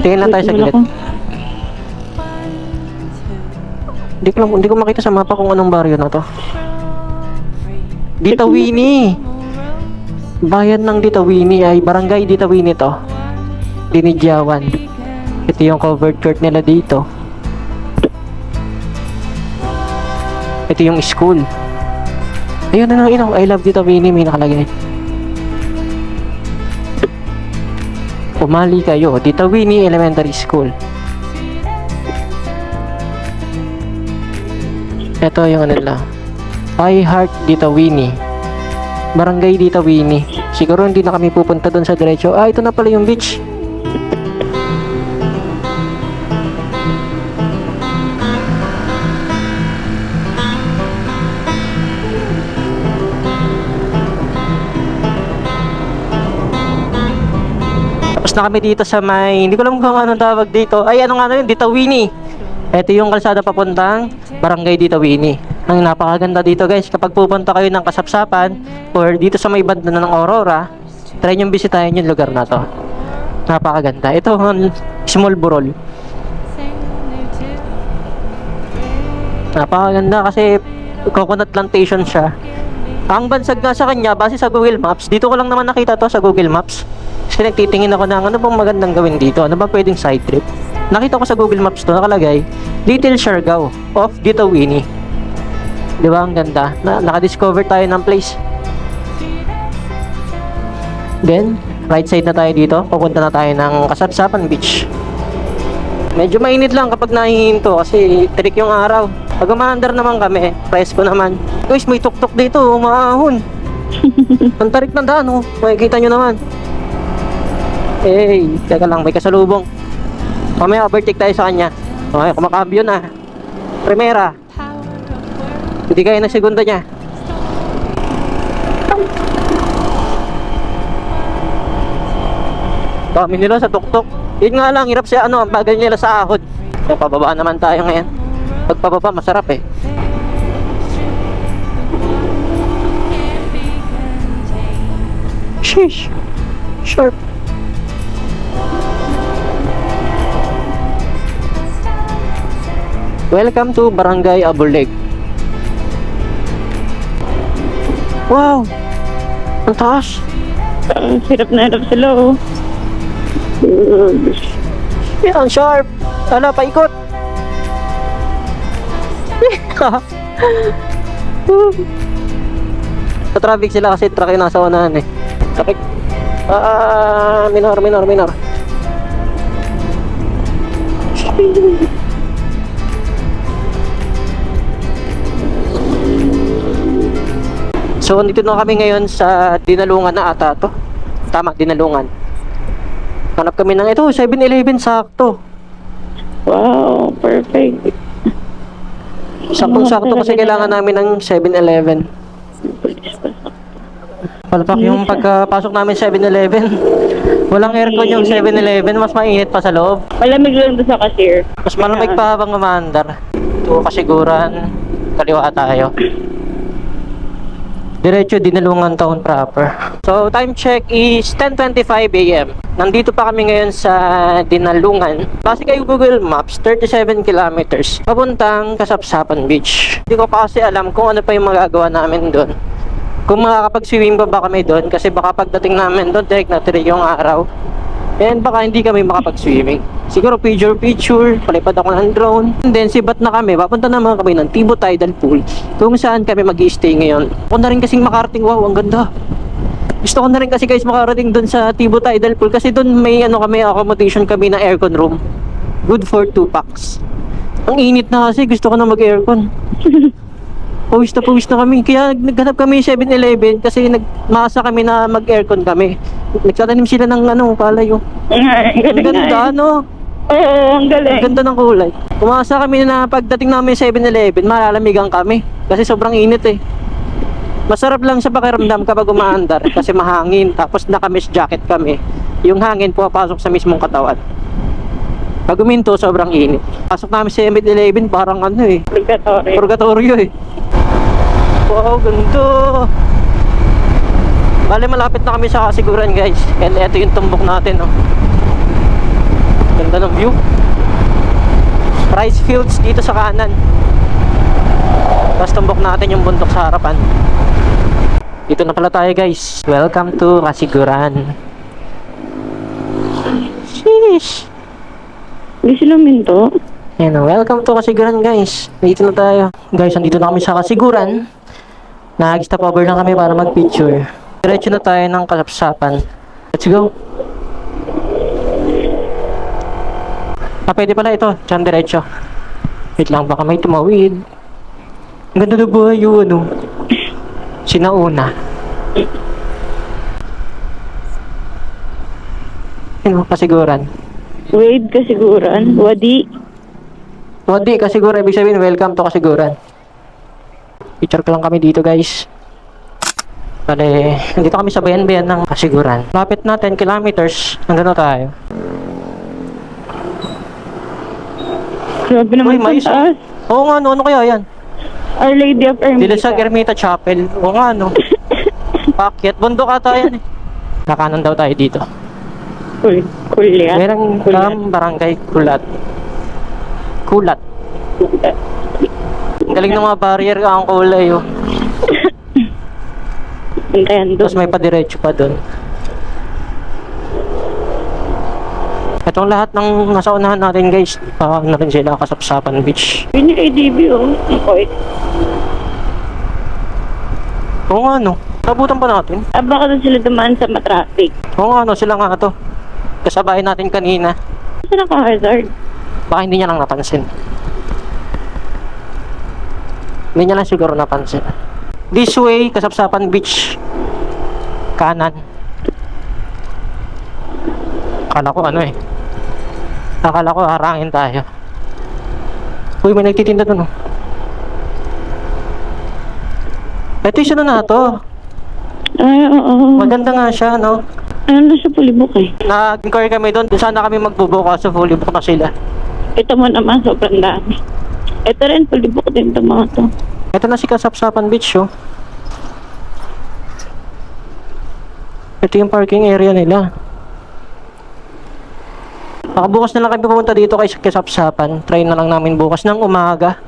Tingin lang tayo sa gilid. Hindi ko makita sa mapa kung anong baryo na to. Ditawini. Bayan ng Ditawini ay barangay Ditawini to. Dinidyawan. Ito yung covered court nila dito. Ito yung school. Ayun na lang I love Ditawini may nakalagay. Umali kayo, Ditawini Elementary School. Ito yung ano lang. I Heart Ditawini. Barangay Ditawini. Siguro hindi na kami pupunta doon sa diretso. Ah, ito na pala yung beach. Tapos na kami dito sa may, hindi ko alam kung anong tawag dito. Ay, ano nga na yun? Ditawini. Ito yung kalsada papuntang Barangay Ditawini. Ang napakaganda dito guys. Kapag pupunta kayo ng Kasapsapan or dito sa may banda ng Aurora, try nyo bisitahin yung lugar na to. Napakaganda. Ito ang Small Burol. Napakaganda kasi coconut plantation siya. Ang bansag nga sa kanya, base sa Google Maps, dito ko lang naman nakita to sa Google Maps. Kasi nagtitingin ako ng ano bang magandang gawin dito, ano ba pwedeng side trip. Nakita ko sa Google Maps to, nakalagay, Little Siargao of Ditawini. Di ba ang ganda? Naka-discover tayo ng place. Then, right side na tayo dito, pupunta na tayo ng Kasapsapan Beach. Medyo mainit lang kapag nahihinto kasi tirik yung araw. Pag umaandar naman kami, presko naman. Guys, may tuktok dito, umahon. Ang tarik ng daan, oh. Makikita nyo naman. Hey, teka lang, may kasalubong. Mamaya overtake tayo sa kanya. Okay, kumakambyo na. Primera. Hindi kaya na segunda niya. Dami nila sa tuktok. Yun nga lang, hirap siya ano, ang bagal nila sa ahod. So, pababa naman tayo ngayon. Pag pababa, masarap eh. Sheesh. Sharp. Welcome to Barangay Abulig. Wow! Ang taas! Ang hirap na hirap sila, oh. Yan, sharp! Ala, paikot! Sa traffic sila kasi truck yung nasa unahan eh. Traffic. Minor. So, dito na kami ngayon sa Dinalungan na ata to. Tama, Dinalungan. Hanap kami ng ito, 7-Eleven sakto. Wow, perfect. Saktong-sakto kasi kailangan namin ng 7-Eleven. Palpak yung pagkapasok namin 7-Eleven. Walang aircon yung 7-Eleven, mas mainit pa sa loob. Malamig lang doon sa cashier. Mas malamig pa habang umandar. Ito kasiguran, kaliwa tayo. Diretso Dinalungan Town proper. So time check is 10:25 AM. Nandito pa kami ngayon sa Dinalungan. Base kay Google Maps, 37 kilometers papuntang Kasapsapan Beach. Hindi ko pa kasi alam kung ano pa yung magagawa namin doon. Kung makakapag-swimming ba kami doon, kasi baka pagdating namin doon direct na tirik yung araw. And baka hindi kami makapag-swimming. Siguro picture, palipad ako ng drone. And then sibat na kami, papunta naman kami ng Tibo Tidal Pool, kung saan kami mag-i-stay ngayon. Ako na rin kasing makarating, wow, ang ganda. Gusto ko na rin kasi guys makarating doon sa Tibo Tidal Pool, kasi doon may kami, accommodation kami na aircon room. Good for 2 packs. Ang init na kasi, gusto ko na mag-aircon. Pawis na kami. Kaya naghanap kami 7-Eleven kasi nagmasa kami na mag-aircon kami. Nagtatanim sila ng palayo. Ang ganda, no? Oo, ang galing. Ang ganda ng kulay. Umasa kami na pagdating namin 7-Eleven, malalamigan kami. Kasi sobrang init eh. Masarap lang sa pakiramdam kapag umaandar kasi mahangin. Tapos naka-mesh jacket kami. Yung hangin pumapasok sa mismong katawan. Pag uminto, sobrang init. Pasok namin sa 7-Eleven, parang purgatorio eh. Wow, ganda. Bale, malapit na kami sa Kasiguran guys. And ito yung tumbok natin, no? Ganda ng view. Rice fields dito sa kanan. Tapos tumbok natin yung bundok sa harapan. Dito na pala tayo guys. Welcome to Kasiguran. Sheesh. Hindi sila minto. Ayan, welcome to Kasiguran guys. Dito na tayo. Guys, andito na kami sa Kasiguran. Nag-stop over lang kami para mag-picture. Diretso na tayo ng Kasapsapan. Let's go. Pwede pala ito. Diyan diretso. Wait lang, baka may tumawid. Ang ganda na ba yung sinauna. Kasiguran. Wade Kasiguran. Wadi. Kasiguran. Ibig sabihin, welcome to Kasiguran. Picture ko lang kami dito guys. Bale, nandito kami sa bayan-bayan ng Kasiguran. Lapit na 10 kilometers. Nandun na tayo. Grabe naman mais. sa taas. Oo nga, ano kaya yan? Our Lady of Ermita. Dila sa Ermita Chapel. Oo nga, no? Pakyat. Bundok ata yan eh. Kakanan daw tayo dito. Kulat. Merang barangay Kulat. Ang galing ng mga barrier ang kulay, oh. Puntayan doon. Tapos may padiretso pa doon. Itong lahat ng nasa unahan natin guys, na rin sila Kasapsapan Beach. Yun yung ADB, oh. Okay. Oo nga, no? Nabutan pa natin. Baka doon sila dumaan sa matraffic. Oo nga, no? Sila nga to. Kasabay natin kanina. Kasi naka-hazard. Baka hindi niya lang napansin. Hindi niya lang siguro napansin. This way, Kasapsapan Beach. Kanan. Akala ko Akala ko harangin tayo. Uy, may nagtitinda dun, oh. Ito yung sunod na to. Ay, oo. Maganda nga siya, no? Ano na sa Pulibok eh. Nag-inquire kami doon. Sana kami magbubuka sa fully book na sila. Ito mo naman, sobrang dami. Ito rin, Pulibok din ito mga to. Ito na si Kasapsapan Beach, oh. Ito yung parking area nila. Bukas na lang kami pumunta dito kay Kasapsapan. Try na lang namin bukas ng umaga.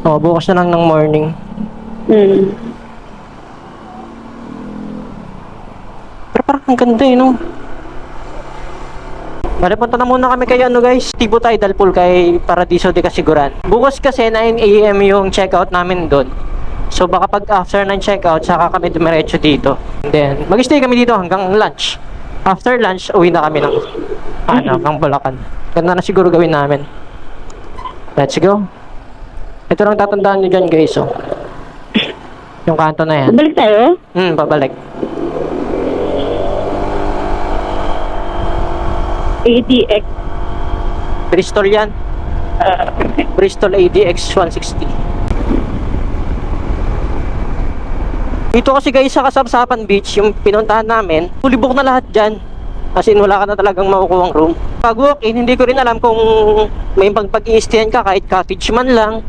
Bukas na lang ng morning. Pero parang ang ganda eh, no? Bale, punta na muna kami kay guys, Tibo Tidal Pool kay Paradiso de Kasiguran. Bukas kasi 9 AM yung checkout namin doon. So baka pag after ng checkout, saka kami dumiretso dito. And then, mag-stay kami dito hanggang lunch. After lunch, uwi na kami ng Bulacan. Ganda na siguro gawin namin. Let's go. Ito lang tatandaan nyo dyan guys, oh. Yung kanto na yan. Balik tayo? Babalik. ADX. Bristol yan. Bristol ADX 160. Dito kasi guys sa Kasapsapan Beach, yung pinuntahan namin, fully book na lahat dyan. As in, wala ka na talagang makukuhang room. Pag walk-in, hindi ko rin alam kung may pag-i-stayan ka kahit cottage man lang,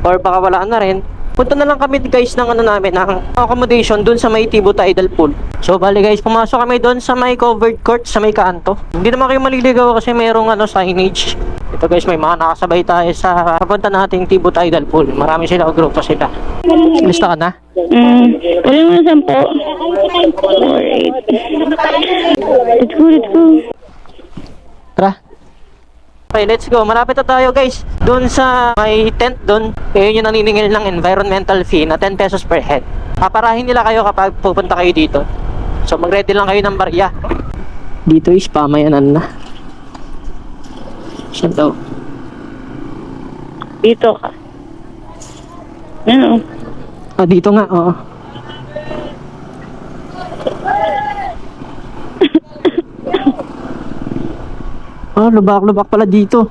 or baka wala na rin. Punta na lang kami guys ng ano namin, ng accommodation dun sa may Tibo Tidal Pool. So bali guys, pumasok kami dun sa may covered court sa may kanto. Hindi naman kayo maliligaw kasi mayroong ano signage. Ito guys, may mga nakasabay tayo sa papunta nating Tibo Tidal Pool. Marami sila o grupo sila. Lista ka na? Wala mo na 10. 4, 8. Let's go, let's go. Tara. Okay, let's go. Malapit na tayo guys. Doon sa may tent doon, yun yung naniningil ng environmental fee na 10 pesos per head. Paparahin nila kayo kapag pupunta kayo dito. So mag-ready lang kayo ng barya. Dito is pamayanan na. Saan daw? Dito ka. Ano? Ah, dito nga, oo. Ah, lubak-lubak pala dito.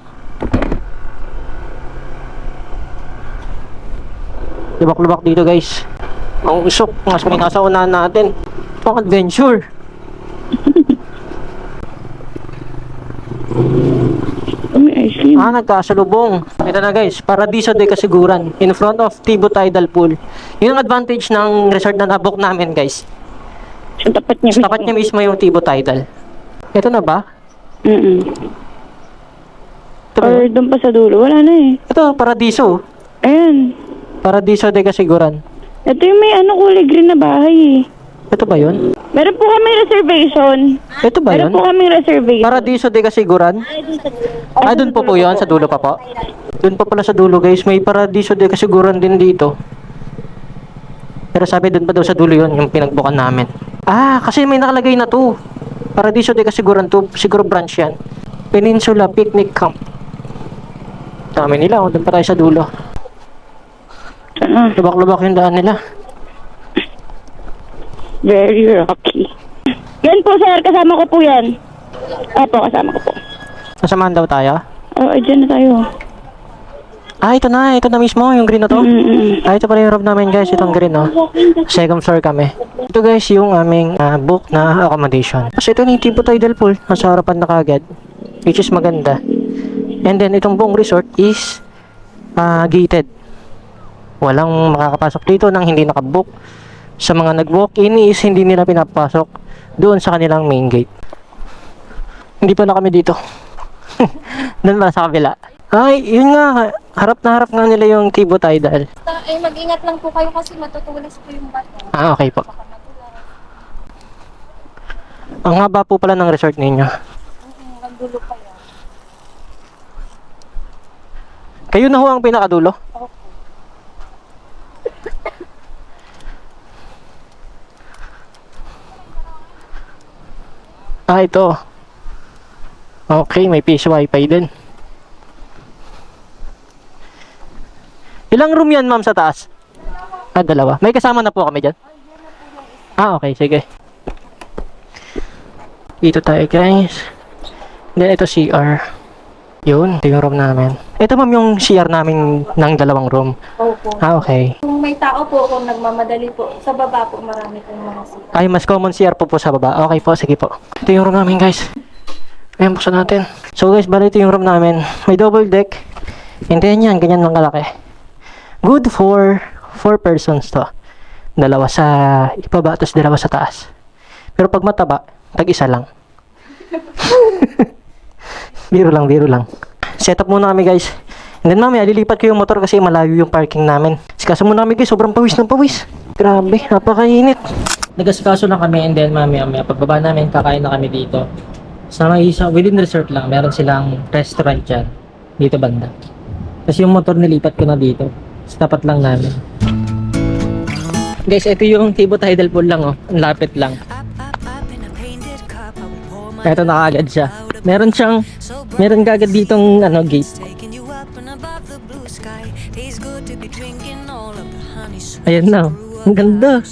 Lubak-lubak dito guys. Ang usok, mas may nasa unahan natin. Pang adventure. May ice cream. Ah, nagkasalubong. Ito na guys, Paradiso de Casiguran in front of Tibo Tidal Pool. Yun ang advantage ng resort na nabook namin guys. Sa tapat niya. Sa tapat niya mismo yung Tibo Tidal. Ito na ba? Ito, ba Or yun? doon pa sa dulo. Wala na eh. Ito, Paradiso. Ayan. Paradiso de Casiguran. Ito yung may ano kulay green na bahay eh. Ito ba yun? Meron po kami reservation. Ito ba yun? Meron po kami reservation. Paradiso de Casiguran? Ah, dun po yun, sa dulo pa po. Dun pa pala sa dulo guys, may Paradiso de Casiguran din dito. Pero sabi dun pa daw sa dulo yun, yung pinagbukan namin. Ah, kasi may nakalagay na to. Paradiso de Casiguran to, siguro branch yan. Peninsula Picnic Camp. Dami nila, dun pa tayo sa dulo. Sana. Lubak-lubak yung daan nila. Very rocky. Yan po sir, kasama ko po yan. Opo, kasama ko po. Nasamahan daw tayo? Oo, dyan na tayo. Ah, ito na mismo, yung green na to. Ah, ito pala yung room namin guys, itong green no. Second floor kami. Ito guys, yung aming book na accommodation. Kasi ito yung Tibo Tidal Pool, nasa harapan na kagad. Which is maganda. And then itong buong resort is gated. Walang makakapasok dito nang hindi nakabook. Sa mga nag-walk-in is hindi nila pinapasok doon sa kanilang main gate. Hindi pala kami dito. Doon pala sa kabila. Ay, yun nga. Harap na harap nga nila yung Tibo Tidal. Ay, mag-ingat lang po kayo kasi matutulis po yung bata. Ah, okay po. Ang haba po pala ng resort ninyo. Nagdulo pa yan. Kayo na ho ang pinakadulo? Ah, ito. Okay, may piece wifi din. Ilang room yan, ma'am, sa taas? Ah, dalawa. May kasama na po kami dyan? Ah, okay, sige. Dito tayo, guys. Then, ito CR. Yun, ito yung room namin. Ito, ma'am, yung CR namin ng dalawang room. Opo. Ah, okay. Kung may tao po, kung nagmamadali po, sa baba po marami pong mga sila. Ay, mas common CR po sa baba. Okay po, sige po. Ito yung room namin, guys. Ayan, buksan natin. So, guys, bali ito yung room namin. May double deck. And then yan, ganyan lang kalaki. Good for 4 persons to. Dalawa sa ibaba, tapos dalawa sa taas. Pero pag mataba, tag-isa lang. Biro lang, biro lang. Set up muna kami, guys. And then mamaya, lilipat ko yung motor kasi malayo yung parking namin. Sikaso muna kami, guys. Sobrang pawis ng pawis. Grabe, napakainit. Nagasikaso lang kami and then mamaya, pagbaba namin, kakain na kami dito. Sa may isa, within resort lang, meron silang restaurant dyan. Dito banda. Kasi yung motor nilipat ko na dito. Sa tapat lang namin. Guys, ito yung Tibo Tidal Pool lang, oh. Ang lapit lang. Ito na kaagad siya. Meron kaagad ditong gate. Ayan na, ang ganda.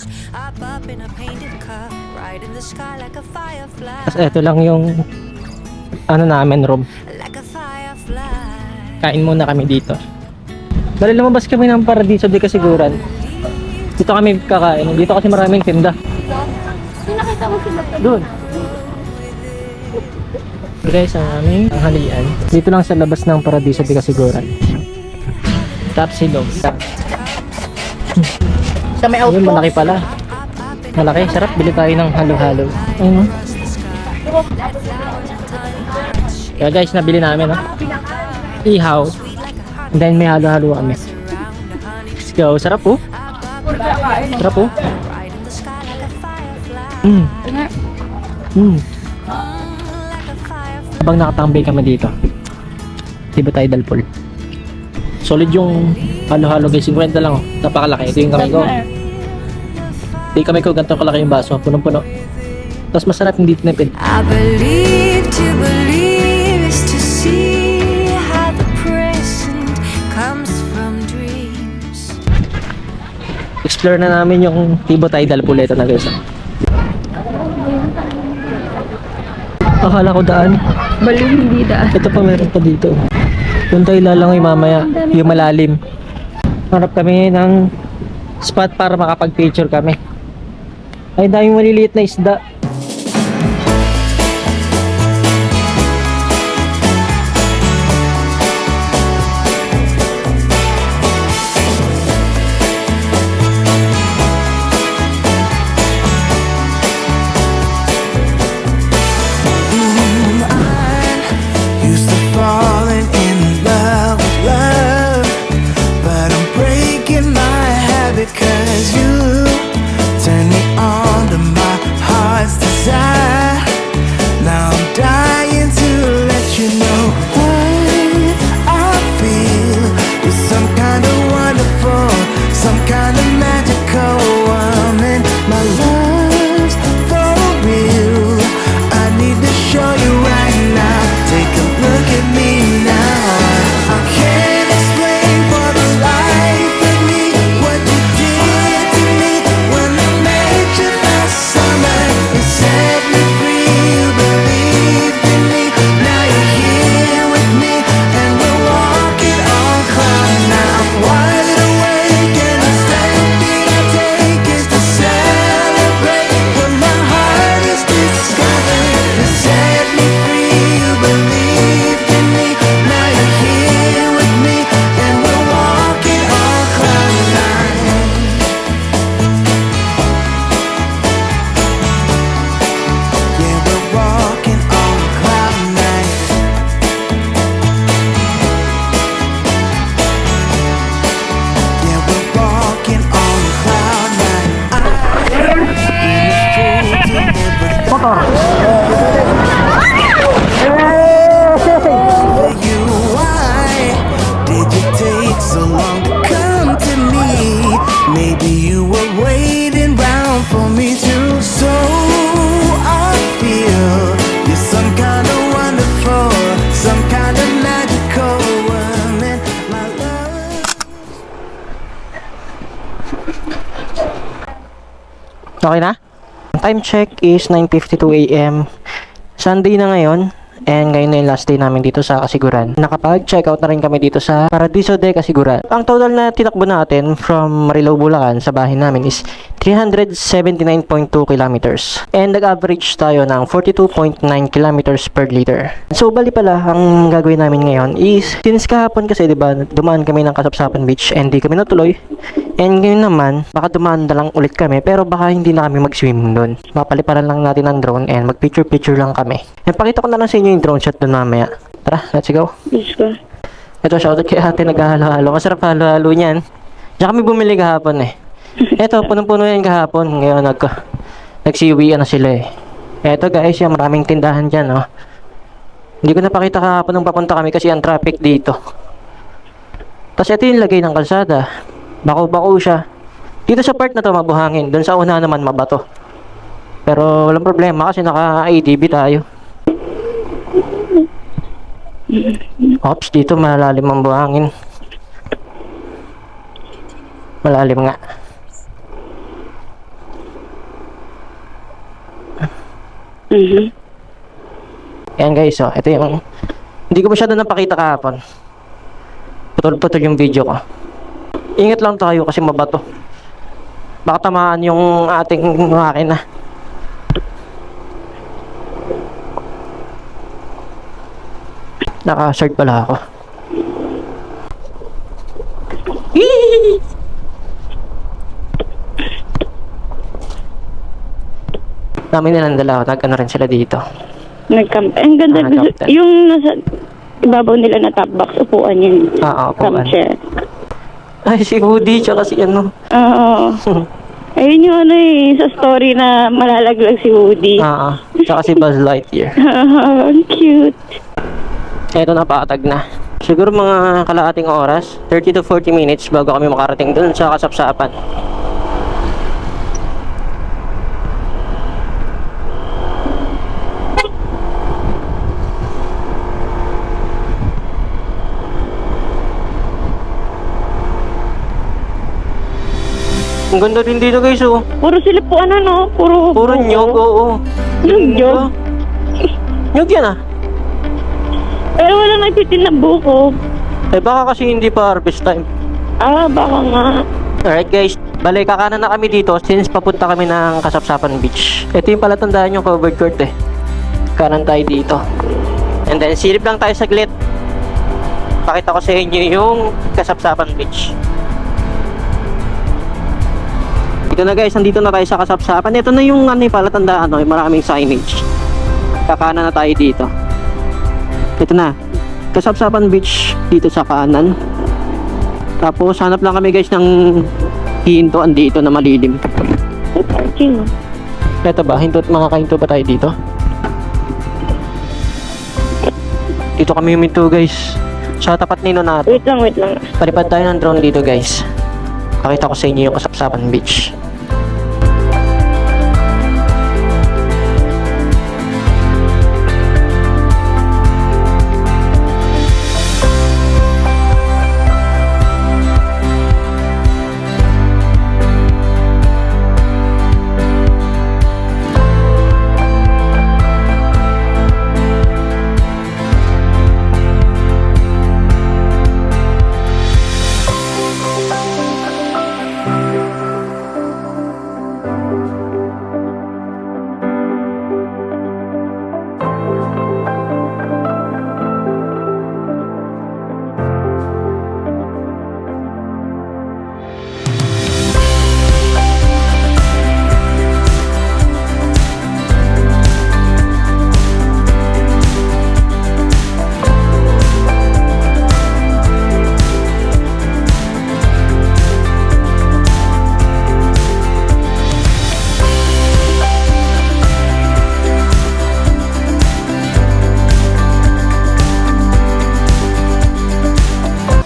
Tapos ito lang yung namin room. Kain muna kami dito. Dali lumabas kami ng Paradiso de Casiguran. Dito kami kakain. Dito kasi maraming tinda. Nakita mo sila. Doon. Guys, ang aming tanghalian. Dito lang sa labas ng Paradiso de Casiguran. Tapsilog. Sa may outpost. Malaki pala. Malaki. Sarap. Bili tayo ng halo-halo. Ayun. Kaya guys, nabili namin. Ihaw. And then may halo-halo kami. Let's go. Sarap po. Sarap po. Habang nakatambay kami dito, diba tayo dalpol? Solid yung halo-halo guys. 50 lang oh. Napakalaki. Ito yung kamay ko. Ito yung kamay ko. Ganito kalaki yung baso. Punong-puno. Tapos masarap hindi tinipid. I believe to believe is to see how the present comes from dreams. Explore na namin yung Tibo Tidal Pool. Ito na guys. Akala ko daan. Baliw, hindi daan. Ito pa meron pa dito. Doon tayo lalangoy mamaya. Yung malalim. Harap kami ng spot para makapag-picture kami. Ay, daming maliliit na isda. Used to falling in love with love, but I'm breaking my habit 'cause you turn me on to my heart's desire. Now I'm dying to let you know what I feel is some kind of wonderful, some kind of magical woman. My love's for real. I need to show you right now. Take a look at me now. I can't explain for the life of me what you did to me when I met you last summer. You set me free, you believed in me. Now you're here with me and we're walking on cloud nine. I'm wide awake and the step that I take is to celebrate what my heart is discovering. You set me free, you believed in me. Now you're here with me and we're walking on cloud nine. Yeah, we're walking on cloud nine. Yeah, we're walking on cloud nine. You, why did you take so long to come to me? Maybe you were waiting round for me too. So I feel you're some kind of wonderful, some kind of magical woman. My love. Okay na? Time check is 9:52 AM. Sunday na ngayon. And ngayon na yung last day namin dito sa Kasiguran. Nakapag-check out na rin kami dito sa Paradiso de Kasiguran. Ang total na tinakbo natin from Marilao, Bulacan sa bahay namin is 379.2 kilometers. And nag-average tayo ng 42.9 kilometers per liter. So bali pala, ang gagawin namin ngayon is, since kahapon kasi diba, dumaan kami ng Kasapsapan Beach and di kami natuloy. And ngayon naman, baka dumaan na lang ulit kami pero baka hindi na kami mag-swimming doon. Mapaliparan lang natin ang drone and mag-picture-picture lang kami. Napakita ko na lang sa inyo yung drone shot doon mamaya. Tara, let's go. Let's go. Ito, shoutout kay ate naghahalo-halo. Masarap halo-halo niyan. Diyan kami bumili kahapon eh. Ito, punong-puno yan kahapon. Ngayon nagsiwian na sila eh. Ito guys, yung maraming tindahan dyan oh. Hindi ko napakita kahapon nung papunta kami kasi ang traffic dito. Tapos ito yung lagay ng kalsada. Bako-bako siya. Dito sa part na to mabuhangin. Doon sa una naman mabato. Pero walang problema kasi naka-ATV tayo. Ops, dito malalim ang buhangin. Malalim nga. Ayan guys, oh, ito yung hindi ko masyado napakita kahapon. Putol-putol yung video ko. Ingat lang tayo kasi mabato. Baka tamaan yung ating makina. Naka-shirt pala ako. Dami nilang dala. Nag-ano rin sila dito. Nag-camp. Ang ganda. Nag-camp. Yung nasa ibabaw nila na top box, upuan yun. Oo, Camp upuan. chair. Ay, si Woody, tsaka si ano. Oo. Ayun yung ano sa story na malalaglag si Woody. Oo, tsaka si Buzz Lightyear. Ang cute. Eto na, patag na. Siguro mga kalahating oras, 30 to 40 minutes bago kami makarating dun sa kasapsapan. Ang ganda din dito guys, oh. Puro sila po ano, no? Puro Puro buko. nyog, oo. Anong nyog? Nyog yan ah. Pero wala nagtitin ng buko. Eh baka kasi hindi pa harvest time. Ah, baka nga. Alright guys, balik kakanan na kami dito since papunta kami ng Kasapsapan Beach. Ito yung palatandaan yung covered court eh. Kanan tayo dito. And then silip lang tayo saglit. Pakita ko sa inyo yung Kasapsapan Beach. Ito na guys, nandito na tayo sa Kasapsapan. Ito na yung ano, yung palatandaan, no? Yung maraming signage. Kakanan na tayo dito. Ito na, Kasapsapan Beach dito sa kanan. Tapos hanap lang kami guys ng hintuan dito na malilim. May parking. Ito ba? Mga kahinto ba tayo dito? Dito kami huminto guys. Sa tapat nino natin. Wait lang. Palipad tayo ng drone dito guys. Pakita ko sa inyo yung Kasapsapan Beach.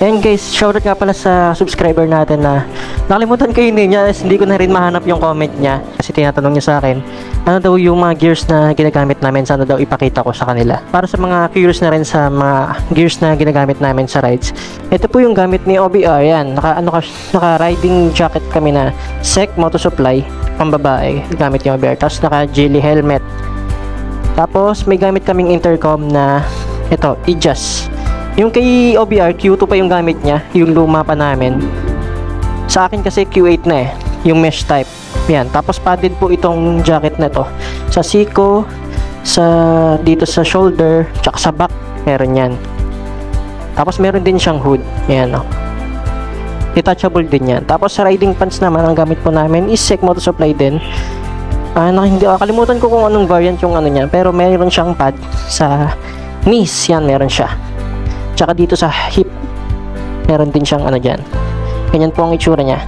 And guys, shoutout nga pala sa subscriber natin na nakalimutan ko yun niya, hindi ko na rin mahanap yung comment niya kasi tinatanong niya sa akin ano daw yung mga gears na ginagamit namin, sana daw ipakita ko sa kanila. Para sa mga curious na rin sa mga gears na ginagamit namin sa rides, ito po yung gamit ni OBR. Yan, naka riding jacket kami na SEC Moto Supply pambabae, gamit yung OBR. Tapos naka jelly helmet. Tapos may gamit kaming intercom na ito, IJAS. Yung kay OBR, Q2 pa yung gamit niya, yung luma pa namin. Sa akin kasi Q8 na eh, yung mesh type. Yan, tapos padded po itong jacket na to. Sa siko, dito sa shoulder, tsaka sa back, meron yan. Tapos meron din siyang hood. Yan o. Detachable din yan. Tapos sa riding pants naman, ang gamit po namin is SEC Moto Supply din. Hindi, kalimutan ko kung anong variant yung ano niya, pero meron siyang pad sa knees. Yan, meron siya. Tsaka dito sa hip, meron din siyang ano dyan. Ganyan po ang itsura niya.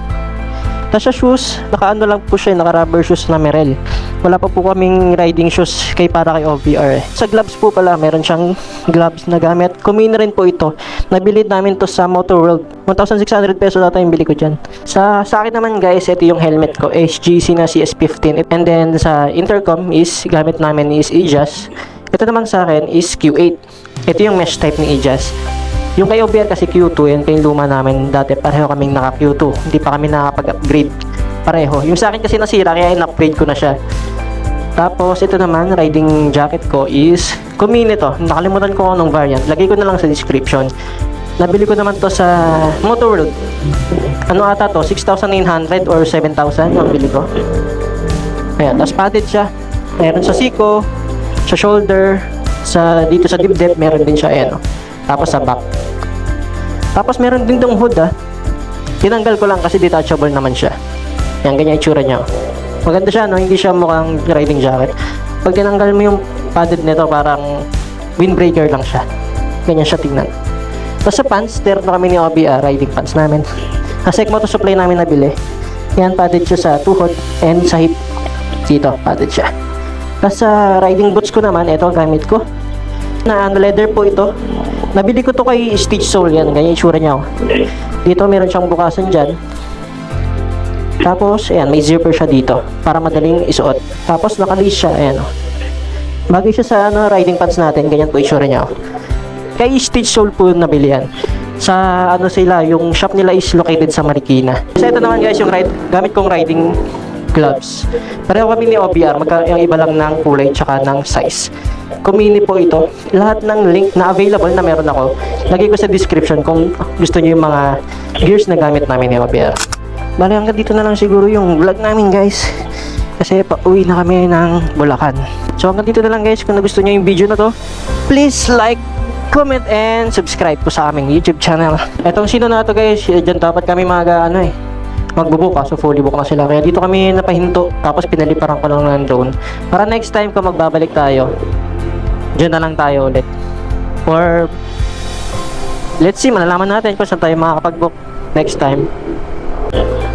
Tapos sa shoes, naka-ano lang po siya, naka-rubber shoes na Merrell. Wala pa po kaming riding shoes para kay OBR. Sa gloves po pala, meron siyang gloves na gamit. Kumina rin po ito. Nabili namin to sa Motor World. 1,600 pesos data yung bili ko dyan. Sa akin naman guys, ito yung helmet ko. SGC na CS15. And then sa intercom gamit namin is IJAS. Ito naman sa akin is Q8. Ito yung mesh type ni IJAS. Yung kay OBR kasi Q2, yan kay luma namin dati, pareho kaming naka Q2. Hindi pa kami nakapag-upgrade. Pareho. Yung sa akin kasi nasira, kaya in-upgrade ko na siya. Tapos ito naman, riding jacket ko is Kumine to. Nakalimutan ko anong variant. Lagay ko na lang sa description. Nabili ko naman to sa Motor World. Ano ata to? 6,900 or 7,000 ang bili ko. Ayan, tapos padded siya. Meron sa siko, sa shoulder, dito sa dibdib, meron din siya. Ayan, tapos sa back. Tapos meron din tong hood Tinanggal ko lang kasi detachable naman siya. Yan, ganyan itsura niya. Maganda siya, no? Hindi siya mukhang riding jacket. Pag tinanggal mo yung padded nito, parang windbreaker lang siya. Ganyan siya tingnan. Tapos sa pants, meron na kami ni OBR, riding pants namin. Sa Secmo to supply namin nabili. Yan, padded siya sa tuhod and sa hip. Dito, padded siya. Tapos sa riding boots ko naman, ito ang gamit ko. Na leather po ito. Nabili ko to kay Stitch Soul yan. Ganyan yung itsura niya. Oh. Dito meron siyang bukasan dyan. Tapos, ayan, may zipper siya dito para madaling isuot. Tapos, naka-lace siya, ayan, oh. Bagay siya sa riding pants natin, ganyan po itsura niya, oh. Kay Stitch Soul po nabili yan. Sa, sila, yung shop nila is located sa Marikina. So, ito naman guys, yung gamit kong riding gloves. Pareho kami ni OBR, yung iba lang ng kulay tsaka ng size. Kumini po ito. Lahat ng link na available na meron ako, lagay ko sa description kung gusto niyo yung mga gears na gamit namin ni OBR. Bali, hanggang dito na lang siguro yung vlog namin guys. Kasi pauwi na kami ng Bulacan. So hanggang dito na lang guys. Kung nagustuhan nyo yung video na to, please like, comment, and subscribe po sa aming YouTube channel. Etong sino na to guys, dyan dapat kami magbubuka. So fully book na sila. Kaya dito kami napahinto. Tapos pinaliparan ko lang ng drone. Para next time kung magbabalik tayo, dyan na lang tayo ulit. Or let's see, malalaman natin kung saan tayo makakapag-book next time.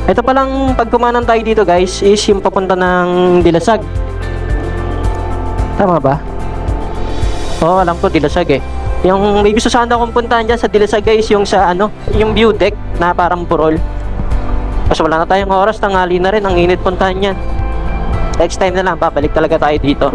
Ito palang pagkumanan tayo dito guys is yung papunta ng Dilasag. Tama ba? Oo, alam ko Dilasag eh. Yung may gusto sana akong puntahan dyan sa Dilasag guys, yung sa yung view deck na parang burol. Kasi wala na tayong oras, tanghali na rin, ang init puntahan yan. Next time na lang, babalik talaga tayo dito.